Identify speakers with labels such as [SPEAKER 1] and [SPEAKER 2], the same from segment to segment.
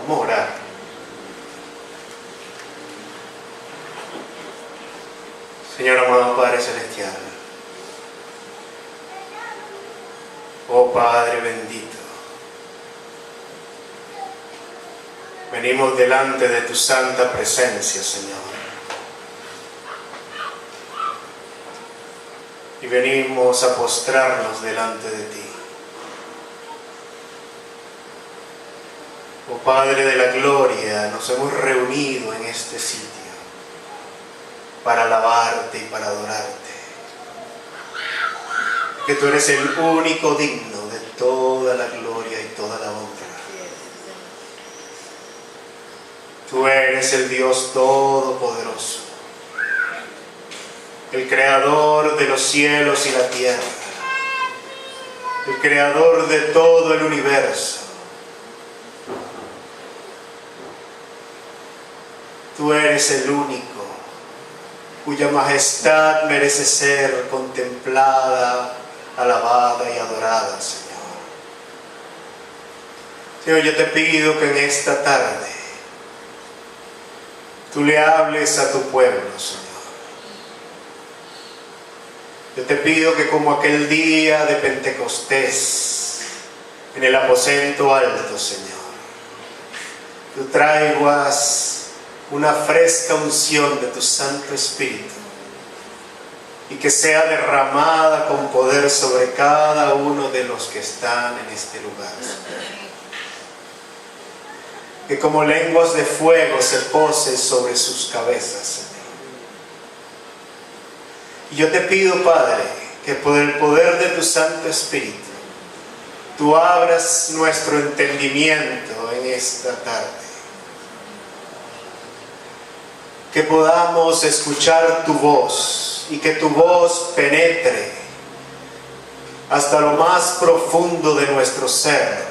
[SPEAKER 1] Vamos a orar. Señor amado Padre Celestial, oh Padre bendito, venimos delante de tu santa presencia, Señor. Y venimos a postrarnos delante de ti. Oh Padre de la gloria, nos hemos reunido en este sitio para alabarte y para adorarte. Que tú eres el único digno de toda la gloria y toda la honra. Tú eres el Dios todopoderoso, el creador de los cielos y la tierra, el creador de todo el universo. Tú eres el único cuya majestad merece ser contemplada, alabada y adorada, Señor. Señor, yo te pido que en esta tarde tú le hables a tu pueblo, Señor. Yo te pido que como aquel día de Pentecostés, en el aposento alto, Señor, tú traigas una fresca unción de tu Santo Espíritu y que sea derramada con poder sobre cada uno de los que están en este lugar. Que como lenguas de fuego se pose sobre sus cabezas, Señor. Y yo te pido, Padre, que por el poder de tu Santo Espíritu tú abras nuestro entendimiento en esta tarde. Que podamos escuchar tu voz y que tu voz penetre hasta lo más profundo de nuestro ser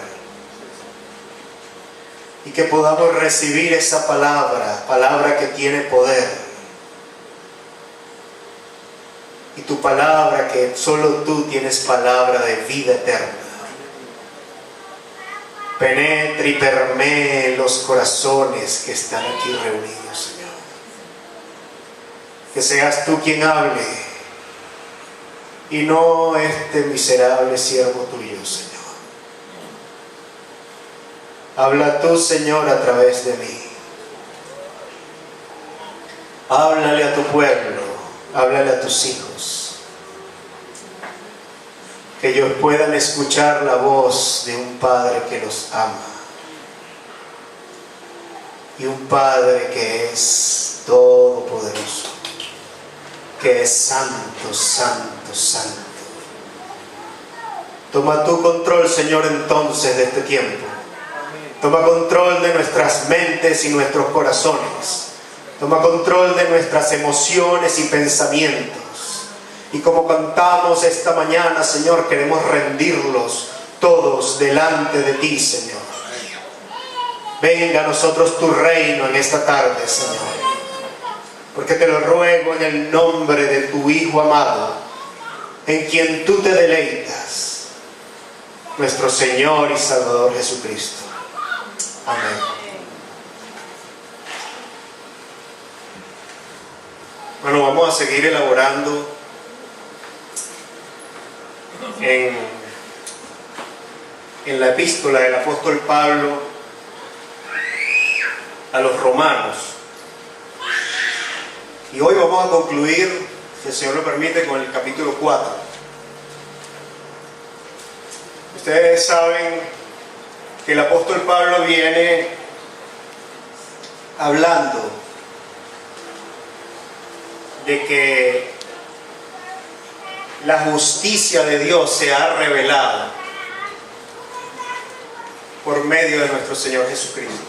[SPEAKER 1] y que podamos recibir esa palabra que tiene poder, y tu palabra que solo tú tienes palabra de vida eterna, penetre y permee los corazones que están aquí reunidos, Señor. Que seas tú quien hable y no este miserable siervo tuyo, Señor. Habla tú, Señor, a través de mí. Háblale a tu pueblo, háblale a tus hijos. Que ellos puedan escuchar la voz de un Padre que los ama. Y un Padre que es todopoderoso, que es santo, santo, santo. Toma tu control, Señor, entonces de este tiempo. Toma control de nuestras mentes y nuestros corazones. Toma control de nuestras emociones y pensamientos. Y como cantamos esta mañana, Señor, queremos rendirlos todos delante de ti, Señor. Venga a nosotros tu reino en esta tarde, Señor. Porque te lo ruego en el nombre de tu Hijo amado, en quien tú te deleitas, nuestro Señor y Salvador Jesucristo. Amén. Bueno, vamos a seguir elaborando en la epístola del apóstol Pablo a los romanos. Y hoy vamos a concluir, si el Señor lo permite, con el capítulo 4. Ustedes saben que el apóstol Pablo viene hablando de que la justicia de Dios se ha revelado por medio de nuestro Señor Jesucristo.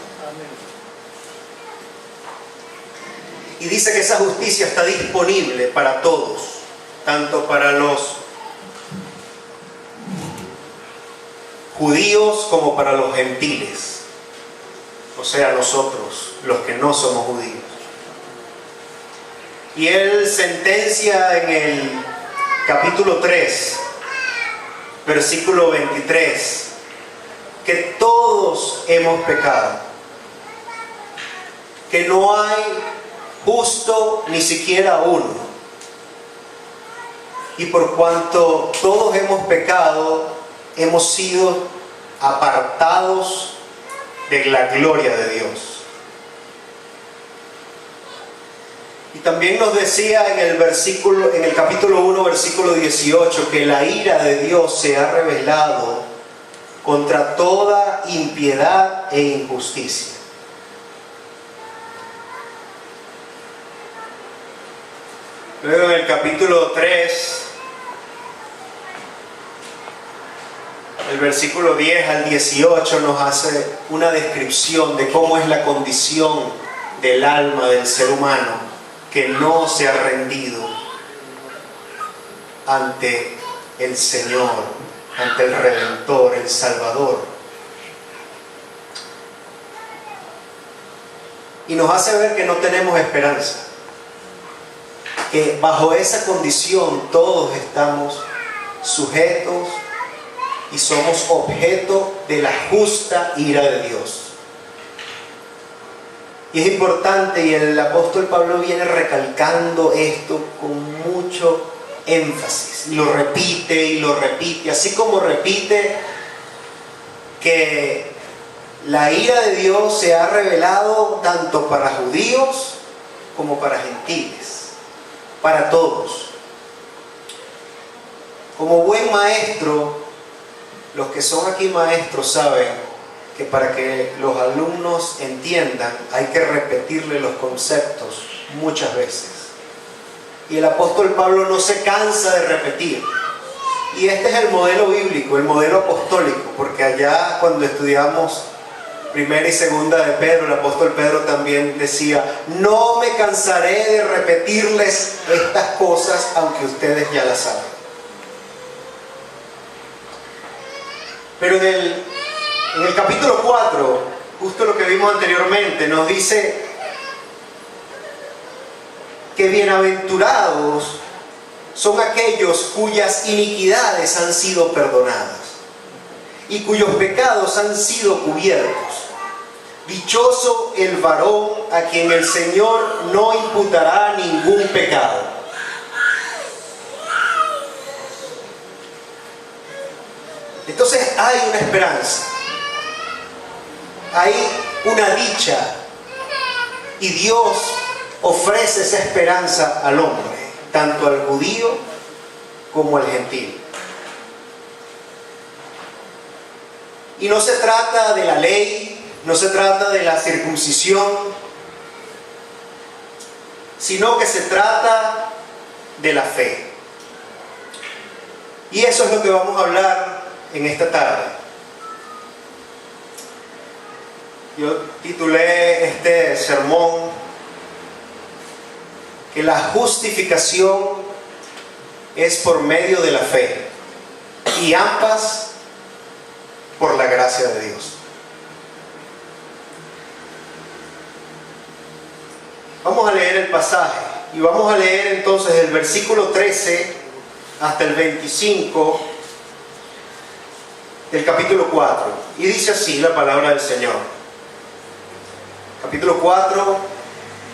[SPEAKER 1] Y dice que esa justicia está disponible para todos, tanto para los judíos como para los gentiles, o sea, nosotros, los que no somos judíos. Y él sentencia en el capítulo 3, versículo 23, que todos hemos pecado que no hay justo ni siquiera uno. Y por cuanto todos hemos pecado, hemos sido apartados de la gloria de Dios. Y también nos decía en el capítulo 1, versículo 18, que la ira de Dios se ha revelado contra toda impiedad e injusticia. Luego en el capítulo 3, el versículo 10 al 18 nos hace una descripción de cómo es la condición del alma del ser humano que no se ha rendido ante el Señor, ante el Redentor, el Salvador. Y nos hace ver que no tenemos esperanza, que bajo esa condición todos estamos sujetos y somos objeto de la justa ira de Dios. Y es importante, y el apóstol Pablo viene recalcando esto con mucho énfasis, y lo repite, así como repite que la ira de Dios se ha revelado tanto para judíos como para gentiles, para todos. Como buen maestro, los que son aquí maestros saben que para que los alumnos entiendan hay que repetirle los conceptos muchas veces. Y el apóstol Pablo no se cansa de repetir. Y este es el modelo bíblico, el modelo apostólico, porque allá cuando estudiamos primera y segunda de Pedro, el apóstol Pedro también decía: no me cansaré de repetirles estas cosas aunque ustedes ya las saben. Pero en el capítulo 4, justo lo que vimos anteriormente, nos dice que bienaventurados son aquellos cuyas iniquidades han sido perdonadas y cuyos pecados han sido cubiertos. Dichoso el varón a quien el Señor no imputará ningún pecado. Entonces hay una esperanza, hay una dicha, y Dios ofrece esa esperanza al hombre, tanto al judío como al gentil. Y no se trata de la ley, no se trata de la circuncisión, sino que se trata de la fe. Y eso es lo que vamos a hablar en esta tarde. Yo titulé este sermón que la justificación es por medio de la fe y ambas por la gracia de Dios. Vamos a leer el pasaje y vamos a leer entonces el versículo 13 hasta el 25 del capítulo 4, y dice así la palabra del Señor. Capítulo 4,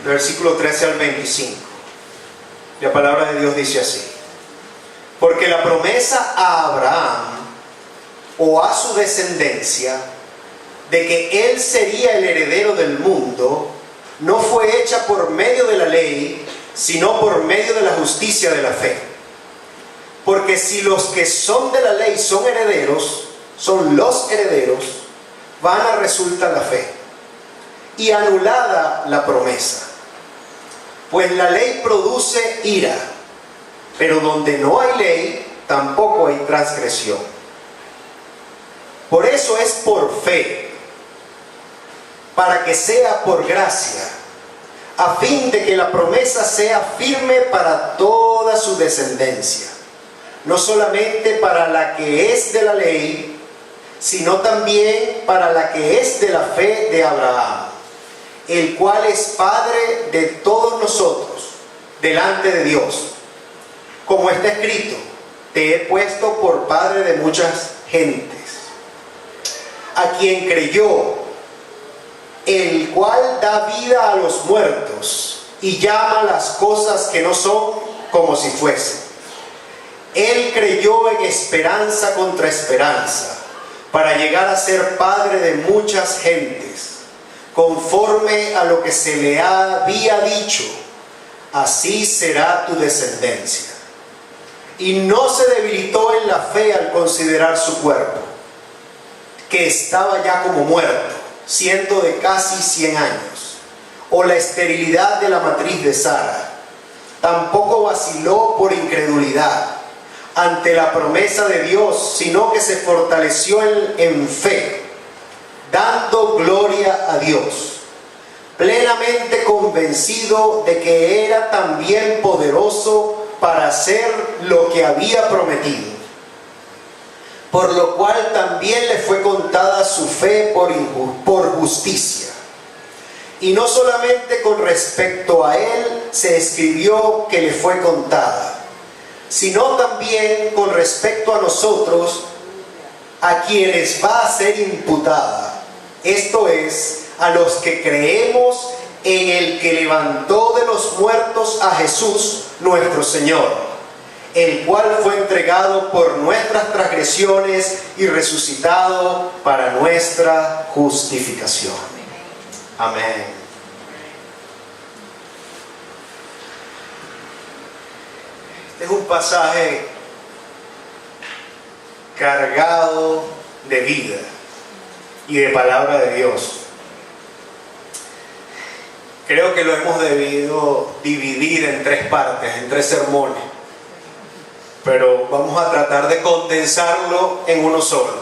[SPEAKER 1] versículo 13 al 25. La palabra de Dios dice así: porque la promesa a Abraham o a su descendencia de que él sería el heredero del mundo no fue hecha por medio de la ley, sino por medio de la justicia de la fe. Porque si los que son de la ley son los herederos, vana resulta la fe y anulada la promesa. Pues la ley produce ira, pero donde no hay ley, tampoco hay transgresión. Por eso es por fe, para que sea por gracia, a fin de que la promesa sea firme para toda su descendencia, no solamente para la que es de la ley, sino también para la que es de la fe de Abraham, el cual es Padre de todos nosotros delante de Dios. Como está escrito: te he puesto por padre de muchas gentes. A quien creyó, el el cual da vida a los muertos y llama las cosas que no son como si fuesen. Él creyó en esperanza contra esperanza, para llegar a ser padre de muchas gentes, conforme a lo que se le había dicho: así será tu descendencia. Y no se debilitó en la fe al considerar su cuerpo, que estaba ya como muerto, siendo de casi 100 años, o la esterilidad de la matriz de Sara. Tampoco vaciló por incredulidad ante la promesa de Dios, sino que se fortaleció en fe, dando gloria a Dios, plenamente convencido de que era también poderoso para hacer lo que había prometido. Por lo cual también le fue contada su fe por justicia. Y no solamente con respecto a él se escribió que le fue contada, sino también con respecto a nosotros, a quienes va a ser imputada, esto es, a los que creemos en el que levantó de los muertos a Jesús nuestro Señor, el cual fue entregado por nuestras transgresiones y resucitado para nuestra justificación. Amén. Este es un pasaje cargado de vida y de palabra de Dios. Creo que lo hemos debido dividir en 3 partes, en 3 sermones, pero vamos a tratar de condensarlo en uno solo.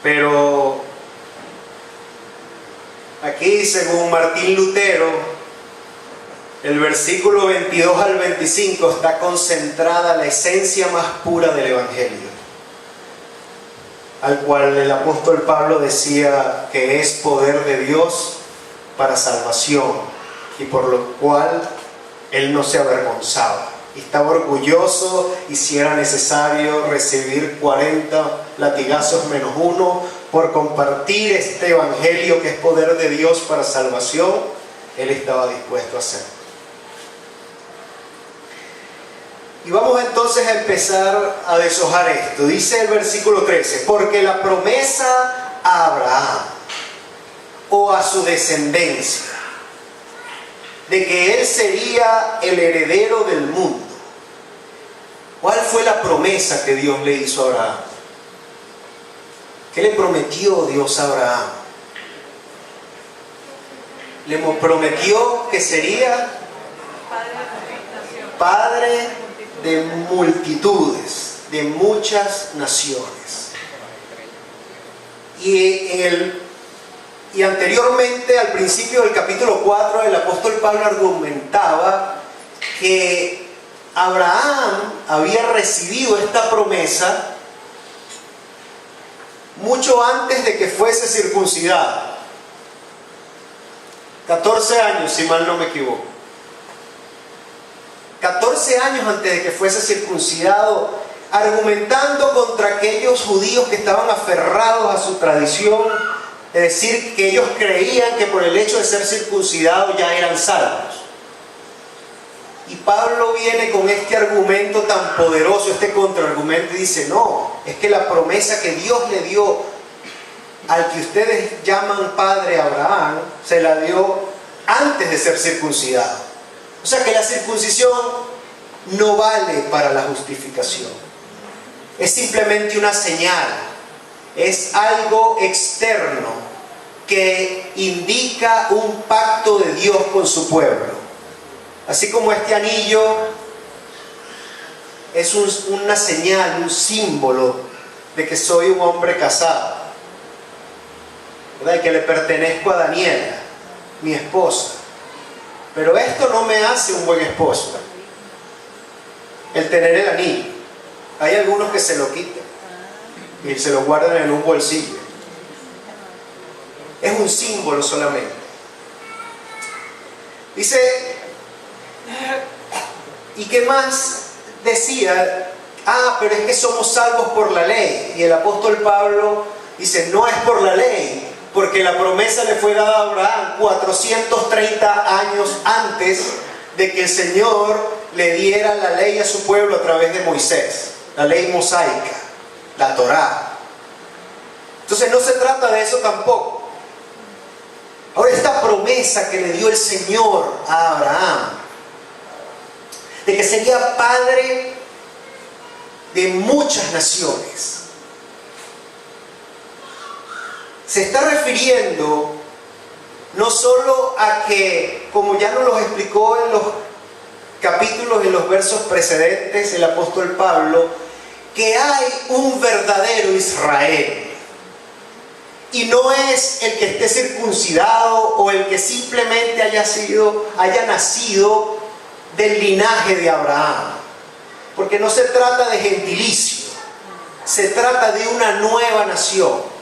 [SPEAKER 1] Pero aquí, según Martín Lutero, el versículo 22 al 25 está concentrada la esencia más pura del Evangelio, al cual el apóstol Pablo decía que es poder de Dios para salvación, y por lo cual él no se avergonzaba. Estaba orgulloso, y si era necesario recibir 40 latigazos menos uno por compartir este Evangelio que es poder de Dios para salvación, él estaba dispuesto a hacerlo. Y vamos entonces a empezar a deshojar esto. Dice el versículo 13: porque la promesa a Abraham o a su descendencia de que él sería el heredero del mundo. ¿Cuál fue la promesa que Dios le hizo a Abraham? ¿Qué le prometió Dios a Abraham? Le prometió que sería padre de multitudes, de muchas naciones. Y anteriormente, al principio del capítulo 4, el apóstol Pablo argumentaba que Abraham había recibido esta promesa mucho antes de que fuese circuncidado. 14 años, si mal no me equivoco. 14 años antes de que fuese circuncidado, argumentando contra aquellos judíos que estaban aferrados a su tradición, es decir, que ellos creían que por el hecho de ser circuncidados ya eran salvos. Y Pablo viene con este argumento tan poderoso, este contraargumento, y dice: no, es que la promesa que Dios le dio al que ustedes llaman padre Abraham, se la dio antes de ser circuncidado. O sea que la circuncisión no vale para la justificación. Es simplemente una señal. Es algo externo que indica un pacto de Dios con su pueblo. Así como este anillo es una señal, un símbolo de que soy un hombre casado, ¿verdad? Y que le pertenezco a Daniela, mi esposa. Pero esto no me hace un buen esposo, el tener el anillo. Hay algunos que se lo quitan y se lo guardan en un bolsillo. Es un símbolo solamente. Dice, ¿y qué más decía? Pero es que somos salvos por la ley. Y el apóstol Pablo dice: no es por la ley, porque la promesa le fue dada a Abraham 430 años antes de que el Señor le diera la ley a su pueblo a través de Moisés, la ley mosaica, la Torá. Entonces no se trata de eso tampoco. Ahora, esta promesa que le dio el Señor a Abraham, de que sería padre de muchas naciones, se está refiriendo no solo a que, como ya nos lo explicó en los capítulos, en los versos precedentes, el apóstol Pablo, que hay un verdadero Israel. Y no es el que esté circuncidado o el que simplemente haya nacido del linaje de Abraham. Porque no se trata de gentilicio, se trata de una nueva nación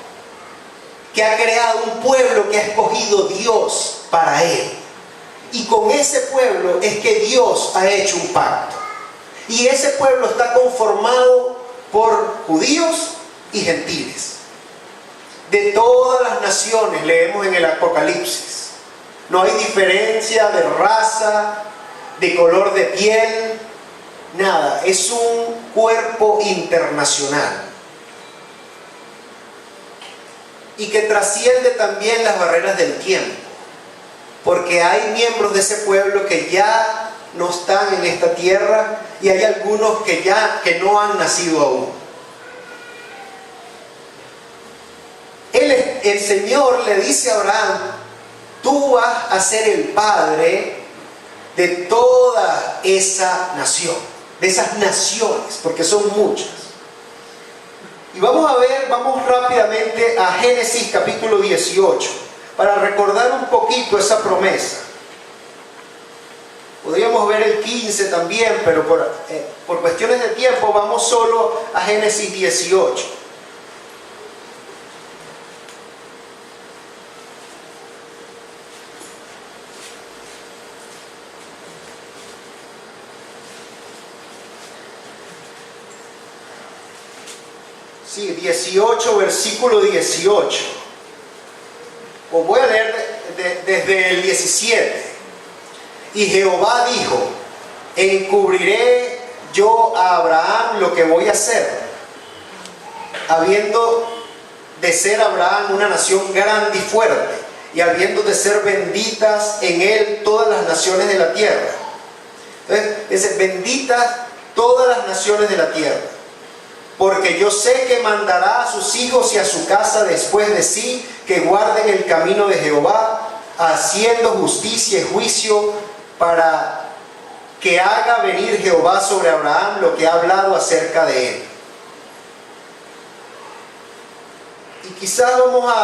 [SPEAKER 1] que ha creado un pueblo que ha escogido Dios para él. Y con ese pueblo es que Dios ha hecho un pacto. Y ese pueblo está conformado por judíos y gentiles. De todas las naciones, leemos en el Apocalipsis. No hay diferencia de raza, de color de piel, nada. Es un cuerpo internacional. Y que trasciende también las barreras del tiempo. Porque hay miembros de ese pueblo que ya no están en esta tierra y hay algunos que no han nacido aún. El Señor le dice a Abraham: tú vas a ser el padre de toda esa nación, de esas naciones, porque son muchas. Y vamos rápidamente a Génesis capítulo 18, para recordar un poquito esa promesa. Podríamos ver el 15 también, pero por cuestiones de tiempo vamos solo a Génesis 18. Sí, 18, versículo 18. Os voy a leer desde el 17. Y Jehová dijo: encubriré yo a Abraham lo que voy a hacer, habiendo de ser Abraham una nación grande y fuerte, y habiendo de ser benditas en él todas las naciones de la tierra. Entonces, dice: benditas todas las naciones de la tierra. Porque yo sé que mandará a sus hijos y a su casa después de sí, que guarden el camino de Jehová, haciendo justicia y juicio, para que haga venir Jehová sobre Abraham lo que ha hablado acerca de él. Y quizás vamos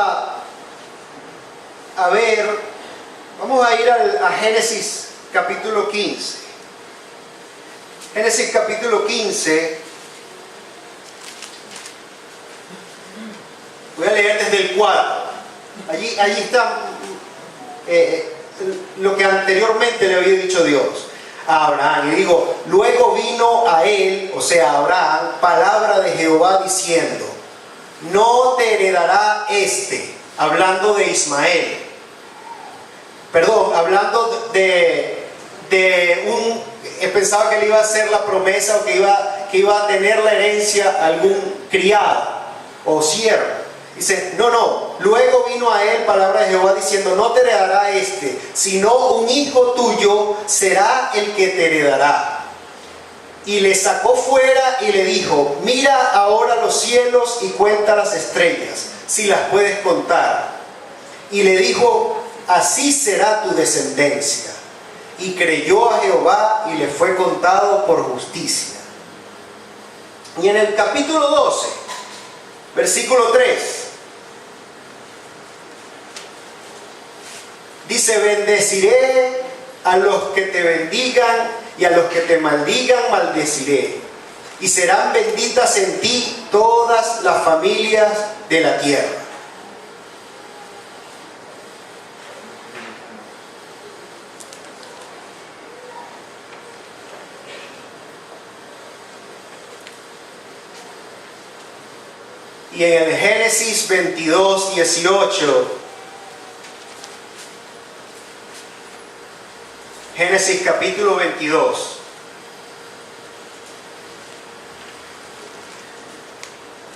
[SPEAKER 1] a ir a Génesis capítulo 15. Génesis capítulo 15. Voy a leer desde el 4. Allí está lo que anteriormente le había dicho Dios a Abraham. Y digo: luego vino a él, o sea, a Abraham, palabra de Jehová diciendo: no te heredará hablando de Ismael. Perdón, hablando pensaba que le iba a hacer la promesa, o que iba a tener la herencia algún criado o siervo. Dice: no, luego vino a él palabra de Jehová diciendo: no te heredará sino un hijo tuyo será el que te heredará. Y le sacó fuera y le dijo: mira ahora los cielos y cuenta las estrellas, si las puedes contar. Y le dijo: así será tu descendencia. Y creyó a Jehová y le fue contado por justicia. Y en el capítulo 12, versículo 3, dice: bendeciré a los que te bendigan y a los que te maldigan maldeciré. Y serán benditas en ti todas las familias de la tierra. Y en el Génesis 22, 18, Génesis capítulo 22,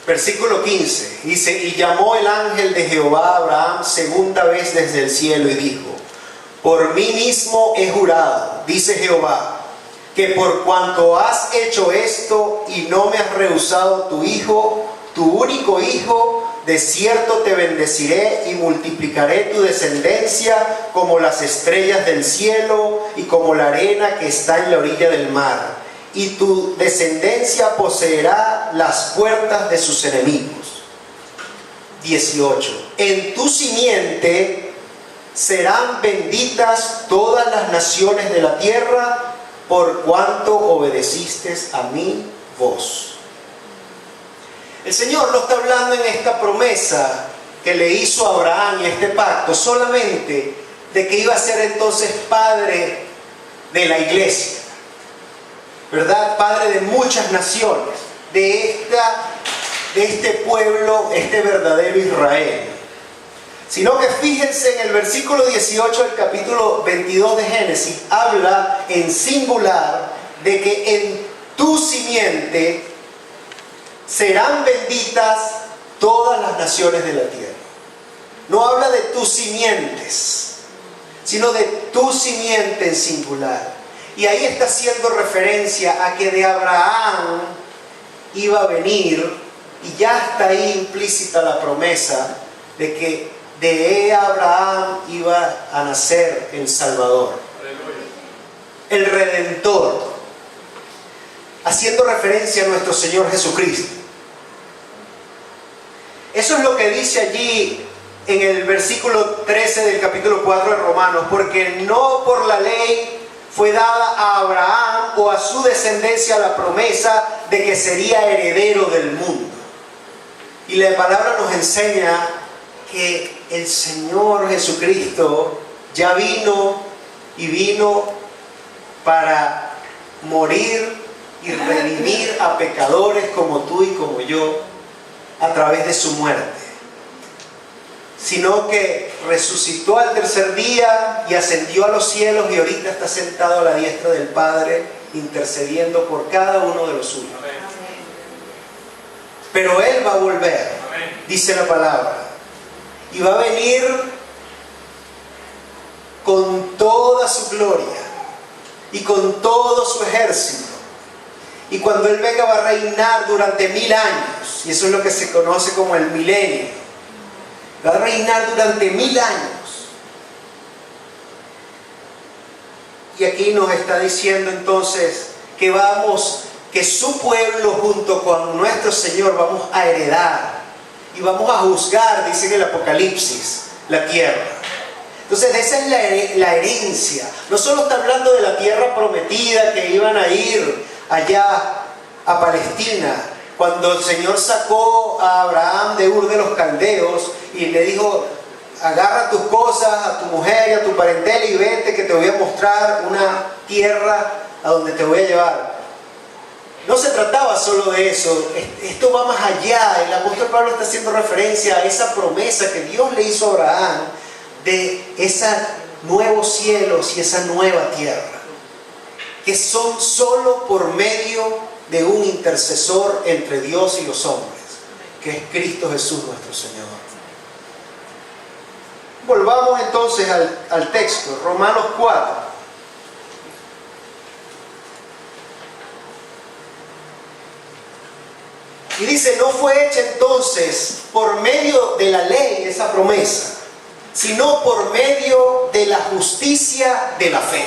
[SPEAKER 1] versículo 15, dice: y llamó el ángel de Jehová a Abraham segunda vez desde el cielo y dijo: por mí mismo he jurado, dice Jehová, que por cuanto has hecho esto y no me has rehusado tu hijo, tu único hijo, de cierto te bendeciré y multiplicaré tu descendencia como las estrellas del cielo y como la arena que está en la orilla del mar. Y tu descendencia poseerá las puertas de sus enemigos. 18. En tu simiente serán benditas todas las naciones de la tierra, por cuanto obedeciste a mi voz. El Señor no está hablando en esta promesa que le hizo a Abraham y este pacto solamente de que iba a ser entonces padre de la iglesia, ¿verdad? Padre de muchas naciones, de este pueblo, este verdadero Israel. Sino que fíjense en el versículo 18 del capítulo 22 de Génesis, habla en singular de que en tu simiente serán benditas todas las naciones de la tierra. No habla de tus simientes, sino de tu simiente en singular. Y ahí está haciendo referencia a que de Abraham iba a venir, y ya está ahí implícita la promesa de que de Abraham iba a nacer el Salvador, el Redentor, haciendo referencia a nuestro Señor Jesucristo. Eso es lo que dice allí en el versículo 13 del capítulo 4 de Romanos: porque no por la ley fue dada a Abraham o a su descendencia la promesa de que sería heredero del mundo. Y la palabra nos enseña que el Señor Jesucristo ya vino para morir y redimir a pecadores como tú y como yo a través de su muerte, sino que resucitó al tercer día y ascendió a los cielos, y ahorita está sentado a la diestra del Padre intercediendo por cada uno de los suyos. Pero Él va a volver, dice la palabra, y va a venir con toda su gloria y con todo su ejército. Y cuando Él venga va a reinar durante 1000 años. Y eso es lo que se conoce como el milenio. Va a reinar durante 1000 años. Y aquí nos está diciendo entonces que su pueblo junto con nuestro Señor vamos a heredar. Y vamos a juzgar, dice en el Apocalipsis, la tierra. Entonces esa es la herencia. No solo está hablando de la tierra prometida que iban a ir allá a Palestina, cuando el Señor sacó a Abraham de Ur de los Caldeos y le dijo: agarra tus cosas, a tu mujer y a tu parentela y vete, que te voy a mostrar una tierra a donde te voy a llevar. No se trataba solo de eso, esto va más allá. El apóstol Pablo está haciendo referencia a esa promesa que Dios le hizo a Abraham de esos nuevos cielos y esa nueva tierra, que son solo por medio de un intercesor entre Dios y los hombres, que es Cristo Jesús nuestro Señor. Volvamos entonces al texto, Romanos 4. Y dice: no fue hecha entonces por medio de la ley esa promesa, sino por medio de la justicia de la fe.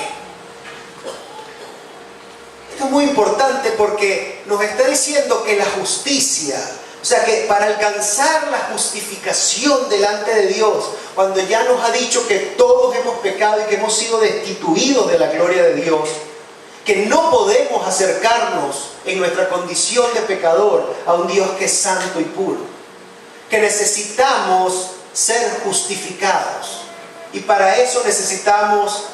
[SPEAKER 1] Esto es muy importante porque nos está diciendo que la justicia, o sea que para alcanzar la justificación delante de Dios, cuando ya nos ha dicho que todos hemos pecado y que hemos sido destituidos de la gloria de Dios, que no podemos acercarnos en nuestra condición de pecador a un Dios que es santo y puro, que necesitamos ser justificados, y para eso necesitamos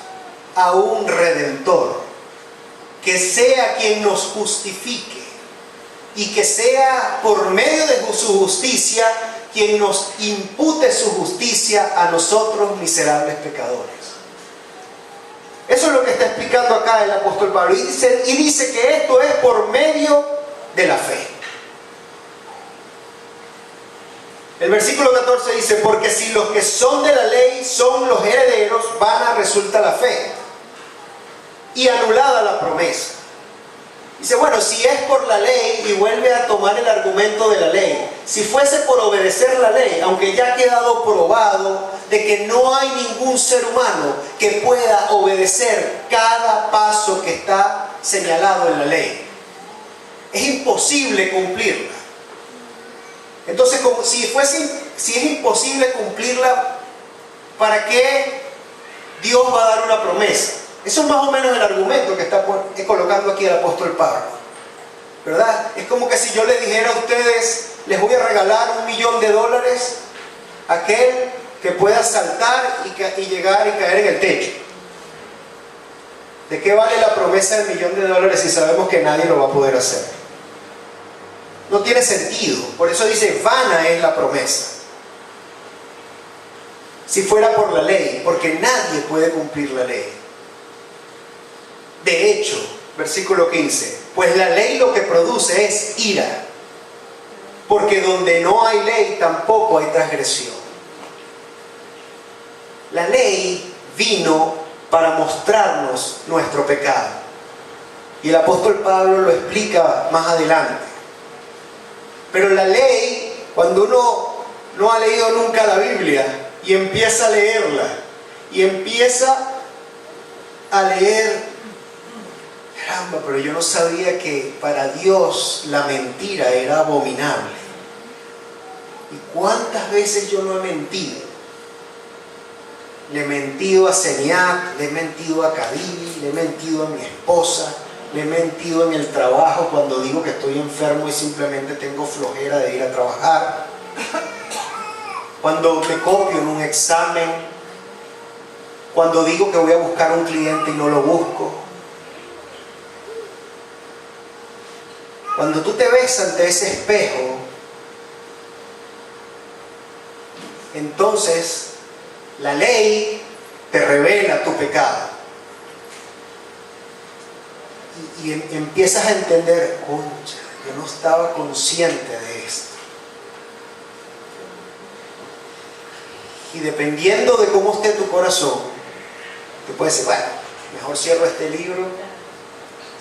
[SPEAKER 1] a un Redentor, que sea quien nos justifique,
[SPEAKER 2] y que sea por medio de su justicia quien nos impute su justicia a nosotros miserables pecadores. Eso es lo que está explicando acá el apóstol Pablo. Y dice que esto es por medio de la fe. El versículo 14 dice, porque si los que son de la ley son los herederos, vana resulta la fe y anulada la promesa. Dice, bueno, si es por la ley, y vuelve a tomar el argumento de la ley, si fuese por obedecer la ley, aunque ya ha quedado probado de que no hay ningún ser humano que pueda obedecer cada paso que está señalado en la ley, es imposible cumplirla. Entonces, como si es imposible cumplirla, ¿para qué Dios va a dar una promesa? Eso es más o menos el argumento que está colocando aquí el apóstol Pablo, ¿verdad? Es como que si yo le dijera a ustedes, les voy a regalar $1.000.000 a aquel que pueda saltar y llegar y caer en el techo. ¿De qué vale la promesa del $1.000.000 si sabemos que nadie lo va a poder hacer? No tiene sentido. Por eso dice, vana es la promesa. Si fuera por la ley, porque nadie puede cumplir la ley. De hecho, versículo 15, pues la ley lo que produce es ira, porque donde no hay ley tampoco hay transgresión. La ley vino para mostrarnos nuestro pecado. Y el apóstol Pablo lo explica más adelante. Pero la ley, cuando uno no ha leído nunca la Biblia y empieza a leerla, y empieza a leer, caramba, pero yo no sabía que para Dios la mentira era abominable. ¿Y cuántas veces yo no he mentido? Le he mentido a Seniat, le he mentido a Kadivi, le he mentido a mi esposa, le he mentido en el trabajo cuando digo que estoy enfermo y simplemente tengo flojera de ir a trabajar. Cuando me copio en un examen, cuando digo que voy a buscar a un cliente y no lo busco. Cuando tú te ves ante ese espejo, entonces la ley te revela tu pecado. Y empiezas a entender, concha, yo no estaba consciente de esto. Y dependiendo de cómo esté tu corazón, te puedes decir, bueno, mejor cierro este libro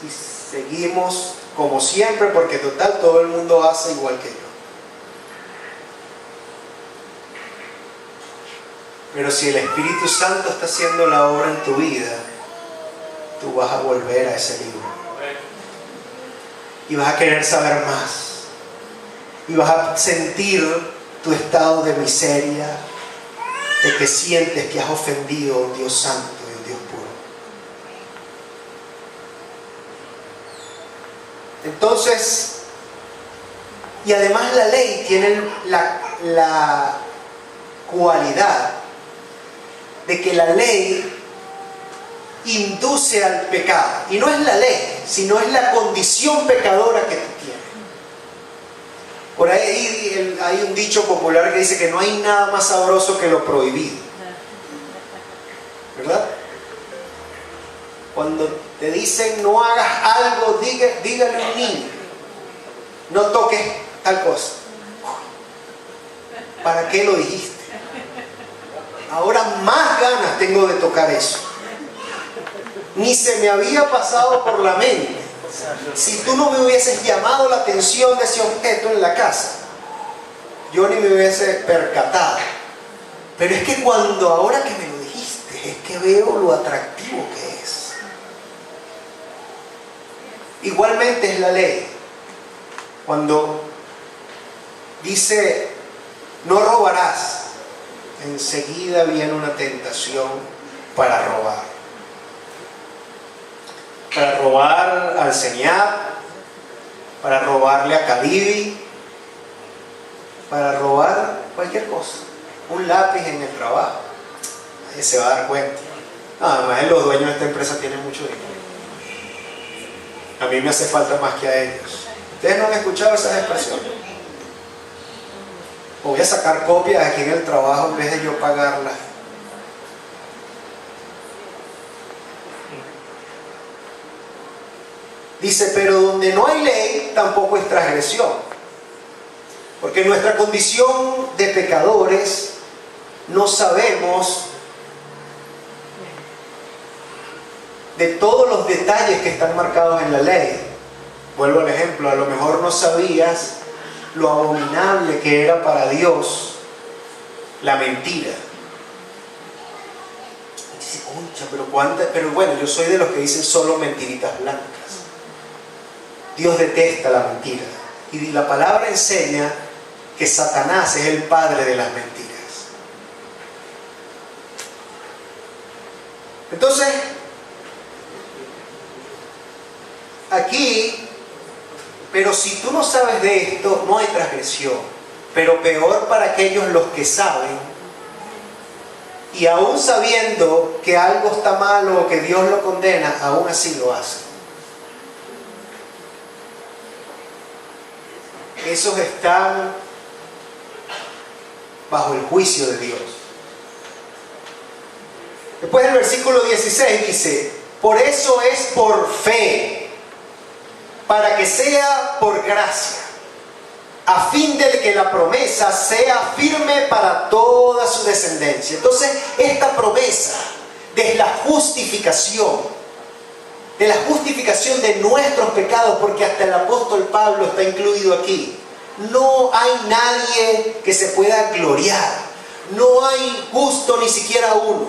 [SPEAKER 2] y seguimos como siempre, porque total todo el mundo hace igual que yo. Pero si el Espíritu Santo está haciendo la obra en tu vida, tú vas a volver a ese libro. Y vas a querer saber más. Y vas a sentir tu estado de miseria, de que sientes que has ofendido a un Dios santo y a un Dios puro. Entonces, y además la ley tiene la cualidad de que la ley induce al pecado. Y no es la ley, sino es la condición pecadora que tú tienes. Por ahí hay un dicho popular que dice que no hay nada más sabroso que lo prohibido, ¿verdad? Cuando te dicen no hagas algo, dígale a un niño, no toques tal cosa. ¿Para qué lo dijiste? Ahora más ganas tengo de tocar eso. Ni se me había pasado por la mente. Si tú no me hubieses llamado la atención de ese objeto en la casa, yo ni me hubiese percatado. Pero es que ahora que me lo dijiste, es que veo lo atractivo que es. Igualmente es la ley. Cuando dice, no robarás, enseguida viene una tentación para robar. Para robar al Seniat, para robarle a Kadivi, para robar cualquier cosa. Un lápiz en el trabajo, nadie se va a dar cuenta. Además, los dueños de esta empresa tienen mucho dinero. A mí me hace falta más que a ellos. ¿Ustedes no han escuchado esas expresiones? O voy a sacar copias aquí en el trabajo en vez de yo pagarlas. Dice, pero donde no hay ley, tampoco es transgresión. Porque en nuestra condición de pecadores no sabemos de todos los detalles que están marcados en la ley. Vuelvo al ejemplo, a lo mejor no sabías lo abominable que era para Dios la mentira. Y dice, concha, pero bueno, yo soy de los que dicen solo mentiritas blancas. Dios detesta la mentira. Y la palabra enseña que Satanás es el padre de las mentiras. Entonces, aquí, pero si tú no sabes de esto, no hay transgresión. Pero peor para aquellos los que saben, y aún sabiendo que algo está malo o que Dios lo condena, aún así lo hacen. Esos están bajo el juicio de Dios. Después el versículo 16 dice, por eso es por fe, para que sea por gracia, a fin de que la promesa sea firme para toda su descendencia. Entonces, esta promesa de la justificación de nuestros pecados, porque hasta el apóstol Pablo está incluido aquí. No hay nadie que se pueda gloriar, no hay justo ni siquiera uno.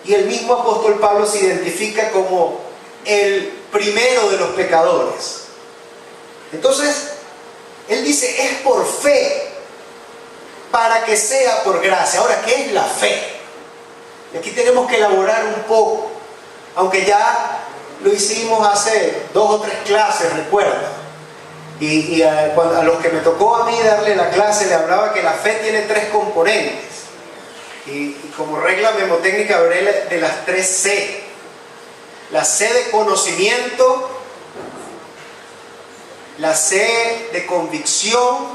[SPEAKER 2] Y el mismo apóstol Pablo se identifica como el primero de los pecadores. Entonces, él dice, es por fe, para que sea por gracia. Ahora, ¿qué es la fe? Y aquí tenemos que elaborar un poco, aunque ya lo hicimos hace 2 o 3 clases, recuerda. Y a los que me tocó a mí darle la clase, le hablaba que la fe tiene 3 componentes. Y como regla mnemotécnica hablé de las 3 C. La C de conocimiento, la C de convicción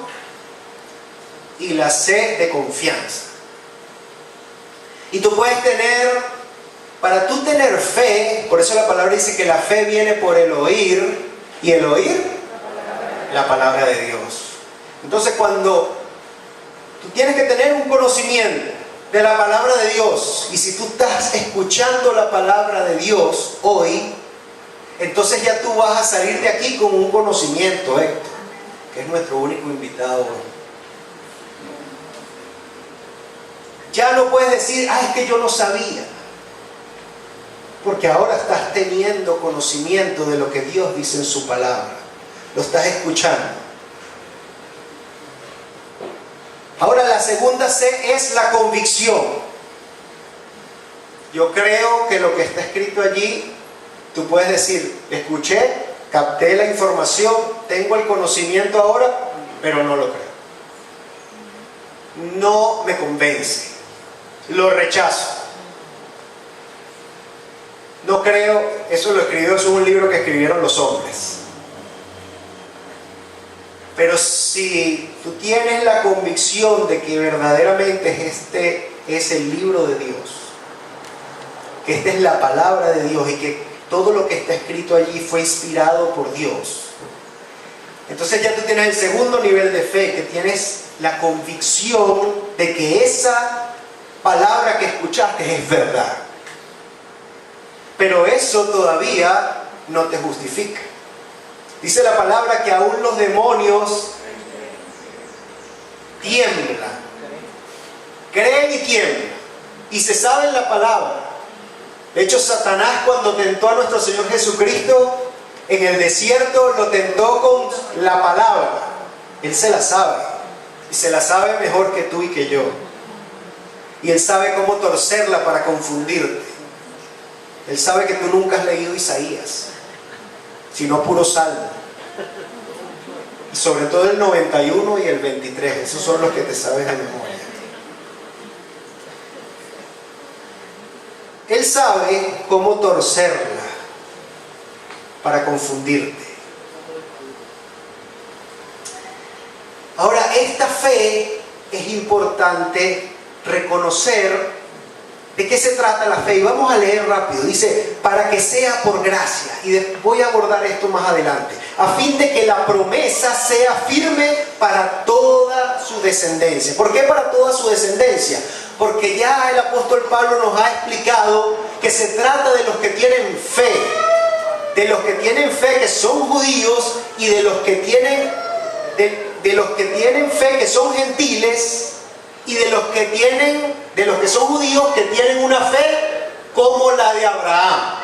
[SPEAKER 2] y la C de confianza. Y tú puedes para tú tener fe, por eso la palabra dice que la fe viene por el oír, y el oír, la palabra de Dios. Entonces, cuando tú tienes que tener un conocimiento de la palabra de Dios, y si tú estás escuchando la palabra de Dios hoy, entonces ya tú vas a salir de aquí con un conocimiento, Héctor, que es nuestro único invitado hoy. Ya no puedes decir, es que yo no sabía, porque ahora estás teniendo conocimiento de lo que Dios dice en su palabra, lo estás escuchando. Ahora la segunda C es la convicción. Yo creo que lo que está escrito allí, tú puedes decir, escuché, capté la información, tengo el conocimiento ahora, pero no lo creo. No me convence, lo rechazo. No creo, eso lo escribió, eso es un libro que escribieron los hombres. Pero si tú tienes la convicción de que verdaderamente este es el libro de Dios, que esta es la palabra de Dios y que todo lo que está escrito allí fue inspirado por Dios, entonces ya tú tienes el segundo nivel de fe, que tienes la convicción de que esa palabra que escuchaste es verdad. Pero eso todavía no te justifica. Dice la palabra que aún los demonios tiemblan, creen y tiemblan, y se sabe la palabra. De hecho, Satanás, cuando tentó a nuestro Señor Jesucristo en el desierto, lo tentó con la palabra. Él se la sabe, y se la sabe mejor que tú y que yo. Y Él sabe cómo torcerla para confundirte. Él sabe que tú nunca has leído Isaías, sino puro salmo. Y sobre todo el 91 y el 23, esos son los que te sabes de memoria. Él sabe cómo torcerla para confundirte. fe es importante reconocer de qué se trata la fe. Y vamos a leer rápido. Dice, para que sea por gracia. Y voy a abordar esto más adelante. A fin de que la promesa sea firme para toda su descendencia. ¿Por qué para toda su descendencia? Porque ya el apóstol Pablo nos ha explicado que se trata de los que tienen fe. De los que tienen fe que son judíos y de los que tienen, de los que tienen fe que son gentiles y de los que son judíos que tienen una fe como la de Abraham.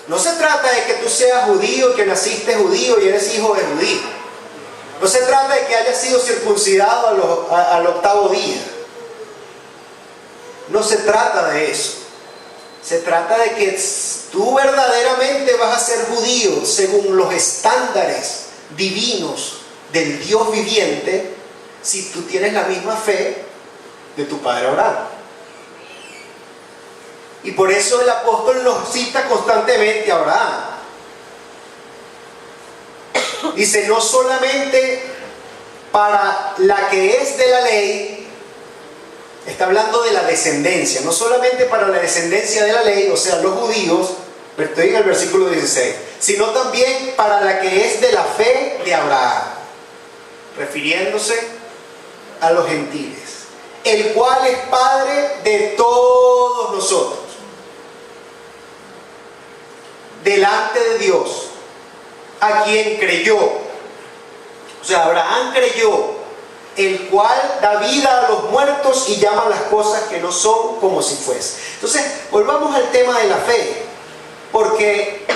[SPEAKER 2] No se trata de que tú seas judío, que naciste judío y eres hijo de judío. No se trata de que hayas sido circuncidado al octavo día. No se trata de eso. Se trata de que tú verdaderamente vas a ser judío según los estándares divinos del Dios viviente, si tú tienes la misma fe de tu padre Abraham. Y por eso el apóstol nos cita constantemente a Abraham. Dice, no solamente para la que es de la ley, está hablando de la descendencia, no solamente para la descendencia de la ley, o sea, los judíos, pero estoy en el versículo 16, sino también para la que es de la fe de Abraham, refiriéndose a los gentiles, el cual es Padre de todos nosotros, delante de Dios, a quien creyó. O sea, Abraham creyó, el cual da vida a los muertos y llama las cosas que no son como si fuesen. Entonces, volvamos al tema de la fe. Porque,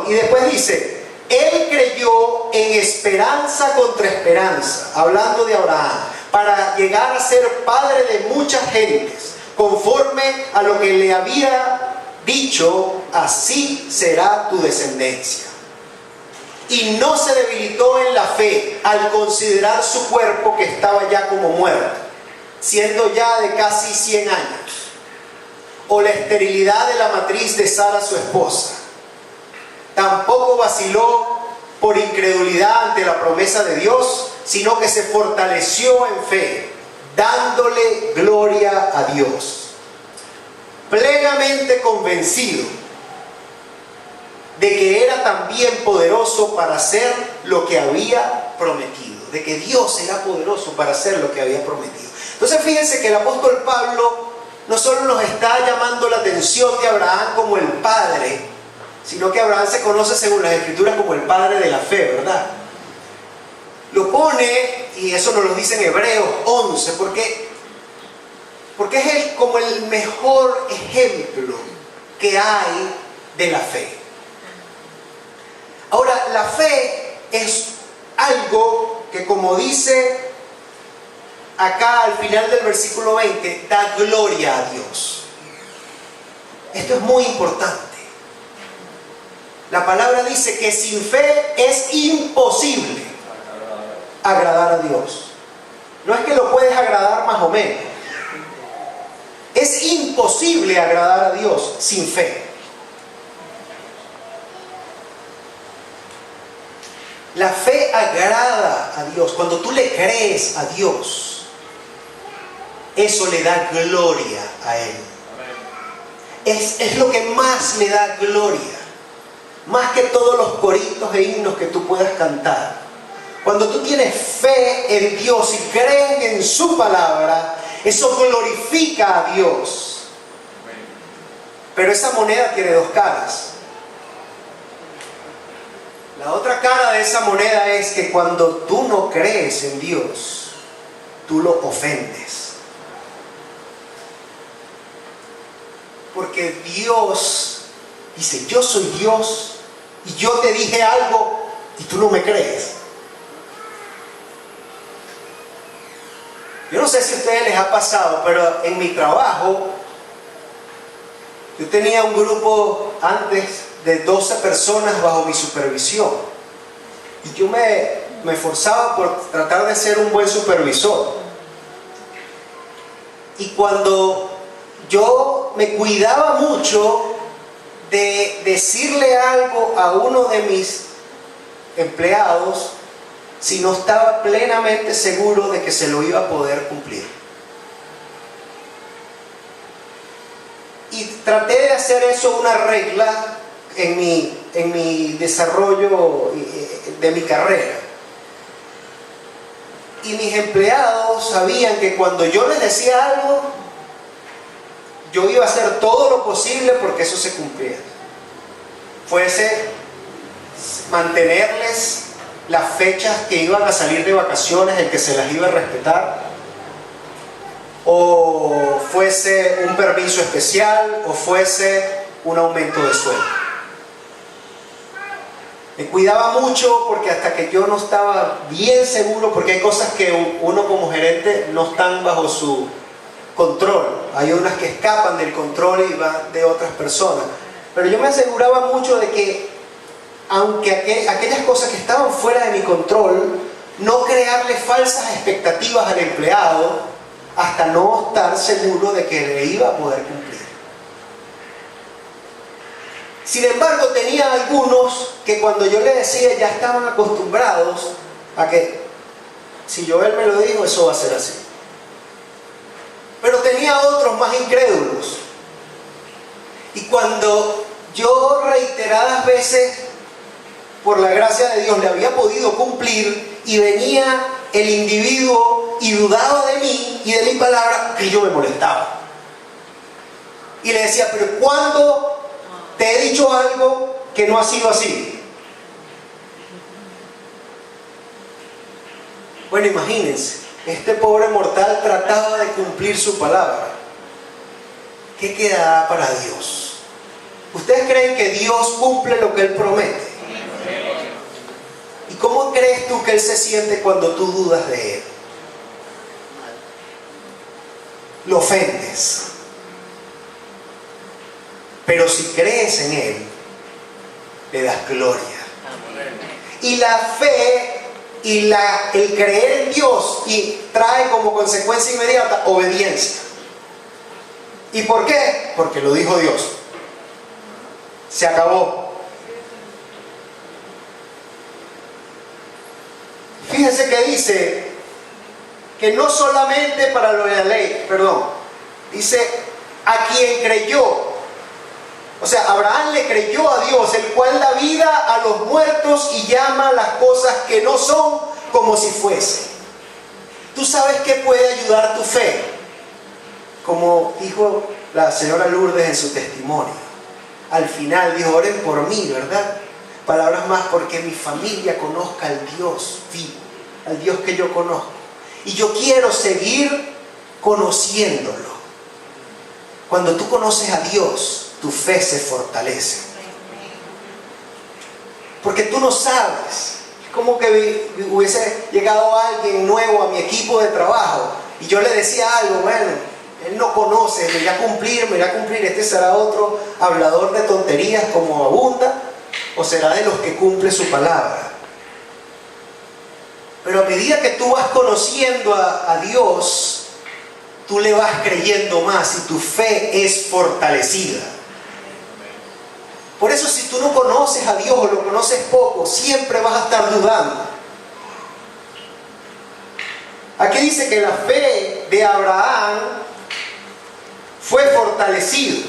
[SPEAKER 2] y después dice, él creyó en esperanza contra esperanza, hablando de Abraham, para llegar a ser padre de muchas gentes, conforme a lo que le había dicho, así será tu descendencia. Y no se debilitó en la fe al considerar su cuerpo que estaba ya como muerto, siendo ya de casi 100 años, o la esterilidad de la matriz de Sara su esposa. Tampoco vaciló por incredulidad ante la promesa de Dios, sino que se fortaleció en fe, dándole gloria a Dios, plenamente convencido de que era también poderoso para hacer lo que había prometido, de que Dios era poderoso para hacer lo que había prometido. Entonces fíjense que el apóstol Pablo no solo nos está llamando la atención de Abraham como el padre, sino que Abraham se conoce según las escrituras como el padre de la fe, ¿verdad? Lo pone, y eso nos lo dice en Hebreos 11, porque es como el mejor ejemplo que hay de la fe. Ahora, la fe es algo que, como dice acá al final del versículo 20, da gloria a Dios. Esto es muy importante. La palabra dice que sin fe es imposible agradar a Dios. No es que lo puedes agradar más o menos. Es imposible agradar a Dios sin fe. La fe agrada a Dios. Cuando tú le crees a Dios, eso le da gloria a Él. Es lo que más le da gloria. Más que todos los coritos e himnos que tú puedas cantar. Cuando tú tienes fe en Dios y crees en su palabra, eso glorifica a Dios. Pero esa moneda tiene dos caras. La otra cara de esa moneda es que cuando tú no crees en Dios, tú lo ofendes. Porque Dios dice, yo soy Dios y yo te dije algo y tú no me crees. Yo no sé si a ustedes les ha pasado, pero en mi trabajo, yo tenía un grupo antes de 12 personas bajo mi supervisión. Y yo me esforzaba por tratar de ser un buen supervisor. Y cuando yo me cuidaba mucho de decirle algo a uno de mis empleados, si no estaba plenamente seguro de que se lo iba a poder cumplir. Y traté de hacer eso una regla en mi desarrollo de mi carrera. Y mis empleados sabían que cuando yo les decía algo, yo iba a hacer todo lo posible porque eso se cumpliera. Fuese mantenerles las fechas que iban a salir de vacaciones, el que se las iba a respetar, o fuese un permiso especial, o fuese un aumento de sueldo. Me cuidaba mucho porque hasta que yo no estaba bien seguro, porque hay cosas que uno como gerente no están bajo su control, hay unas que escapan del control y van de otras personas, pero yo me aseguraba mucho de que aunque aquellas cosas que estaban fuera de mi control, no crearle falsas expectativas al empleado hasta no estar seguro de que le iba a poder cumplir. Sin embargo, tenía algunos que cuando yo le decía ya estaban acostumbrados a que si Joel me lo dijo, eso va a ser así. Pero tenía otros más incrédulos. Y cuando yo reiteradas veces, por la gracia de Dios, le había podido cumplir y venía el individuo y dudaba de mí y de mi palabra, que yo me molestaba. Y le decía, pero ¿cuándo te he dicho algo que no ha sido así? Bueno, imagínense, este pobre mortal trataba de cumplir su palabra. ¿Qué quedará para Dios? ¿Ustedes creen que Dios cumple lo que Él promete? ¿Y cómo crees tú que Él se siente cuando tú dudas de Él? Lo ofendes. Pero si crees en Él, le das gloria. Y la fe y el creer en Dios y trae como consecuencia inmediata obediencia. ¿Y por qué? Porque lo dijo Dios. Se acabó. Fíjense que dice que no solamente para lo de la ley, dice a quien creyó. O sea, Abraham le creyó a Dios, el cual da vida a los muertos y llama las cosas que no son como si fuesen. ¿Tú sabes qué puede ayudar tu fe? Como dijo la señora Lourdes en su testimonio. Al final dijo, oren por mí, ¿verdad? Palabras más, porque mi familia conozca al Dios vivo, al Dios que yo conozco. Y yo quiero seguir conociéndolo. Cuando tú conoces a Dios, tu fe se fortalece. Porque tú no sabes. Es como que hubiese llegado alguien nuevo a mi equipo de trabajo y yo le decía algo, bueno, él no conoce, me irá a cumplir, este será otro hablador de tonterías como abunda, o será de los que cumple su palabra. Pero a medida que tú vas conociendo a Dios, tú le vas creyendo más y tu fe es fortalecida. Por eso si tú no conoces a Dios o lo conoces poco, siempre vas a estar dudando. Aquí dice que la fe de Abraham fue fortalecida.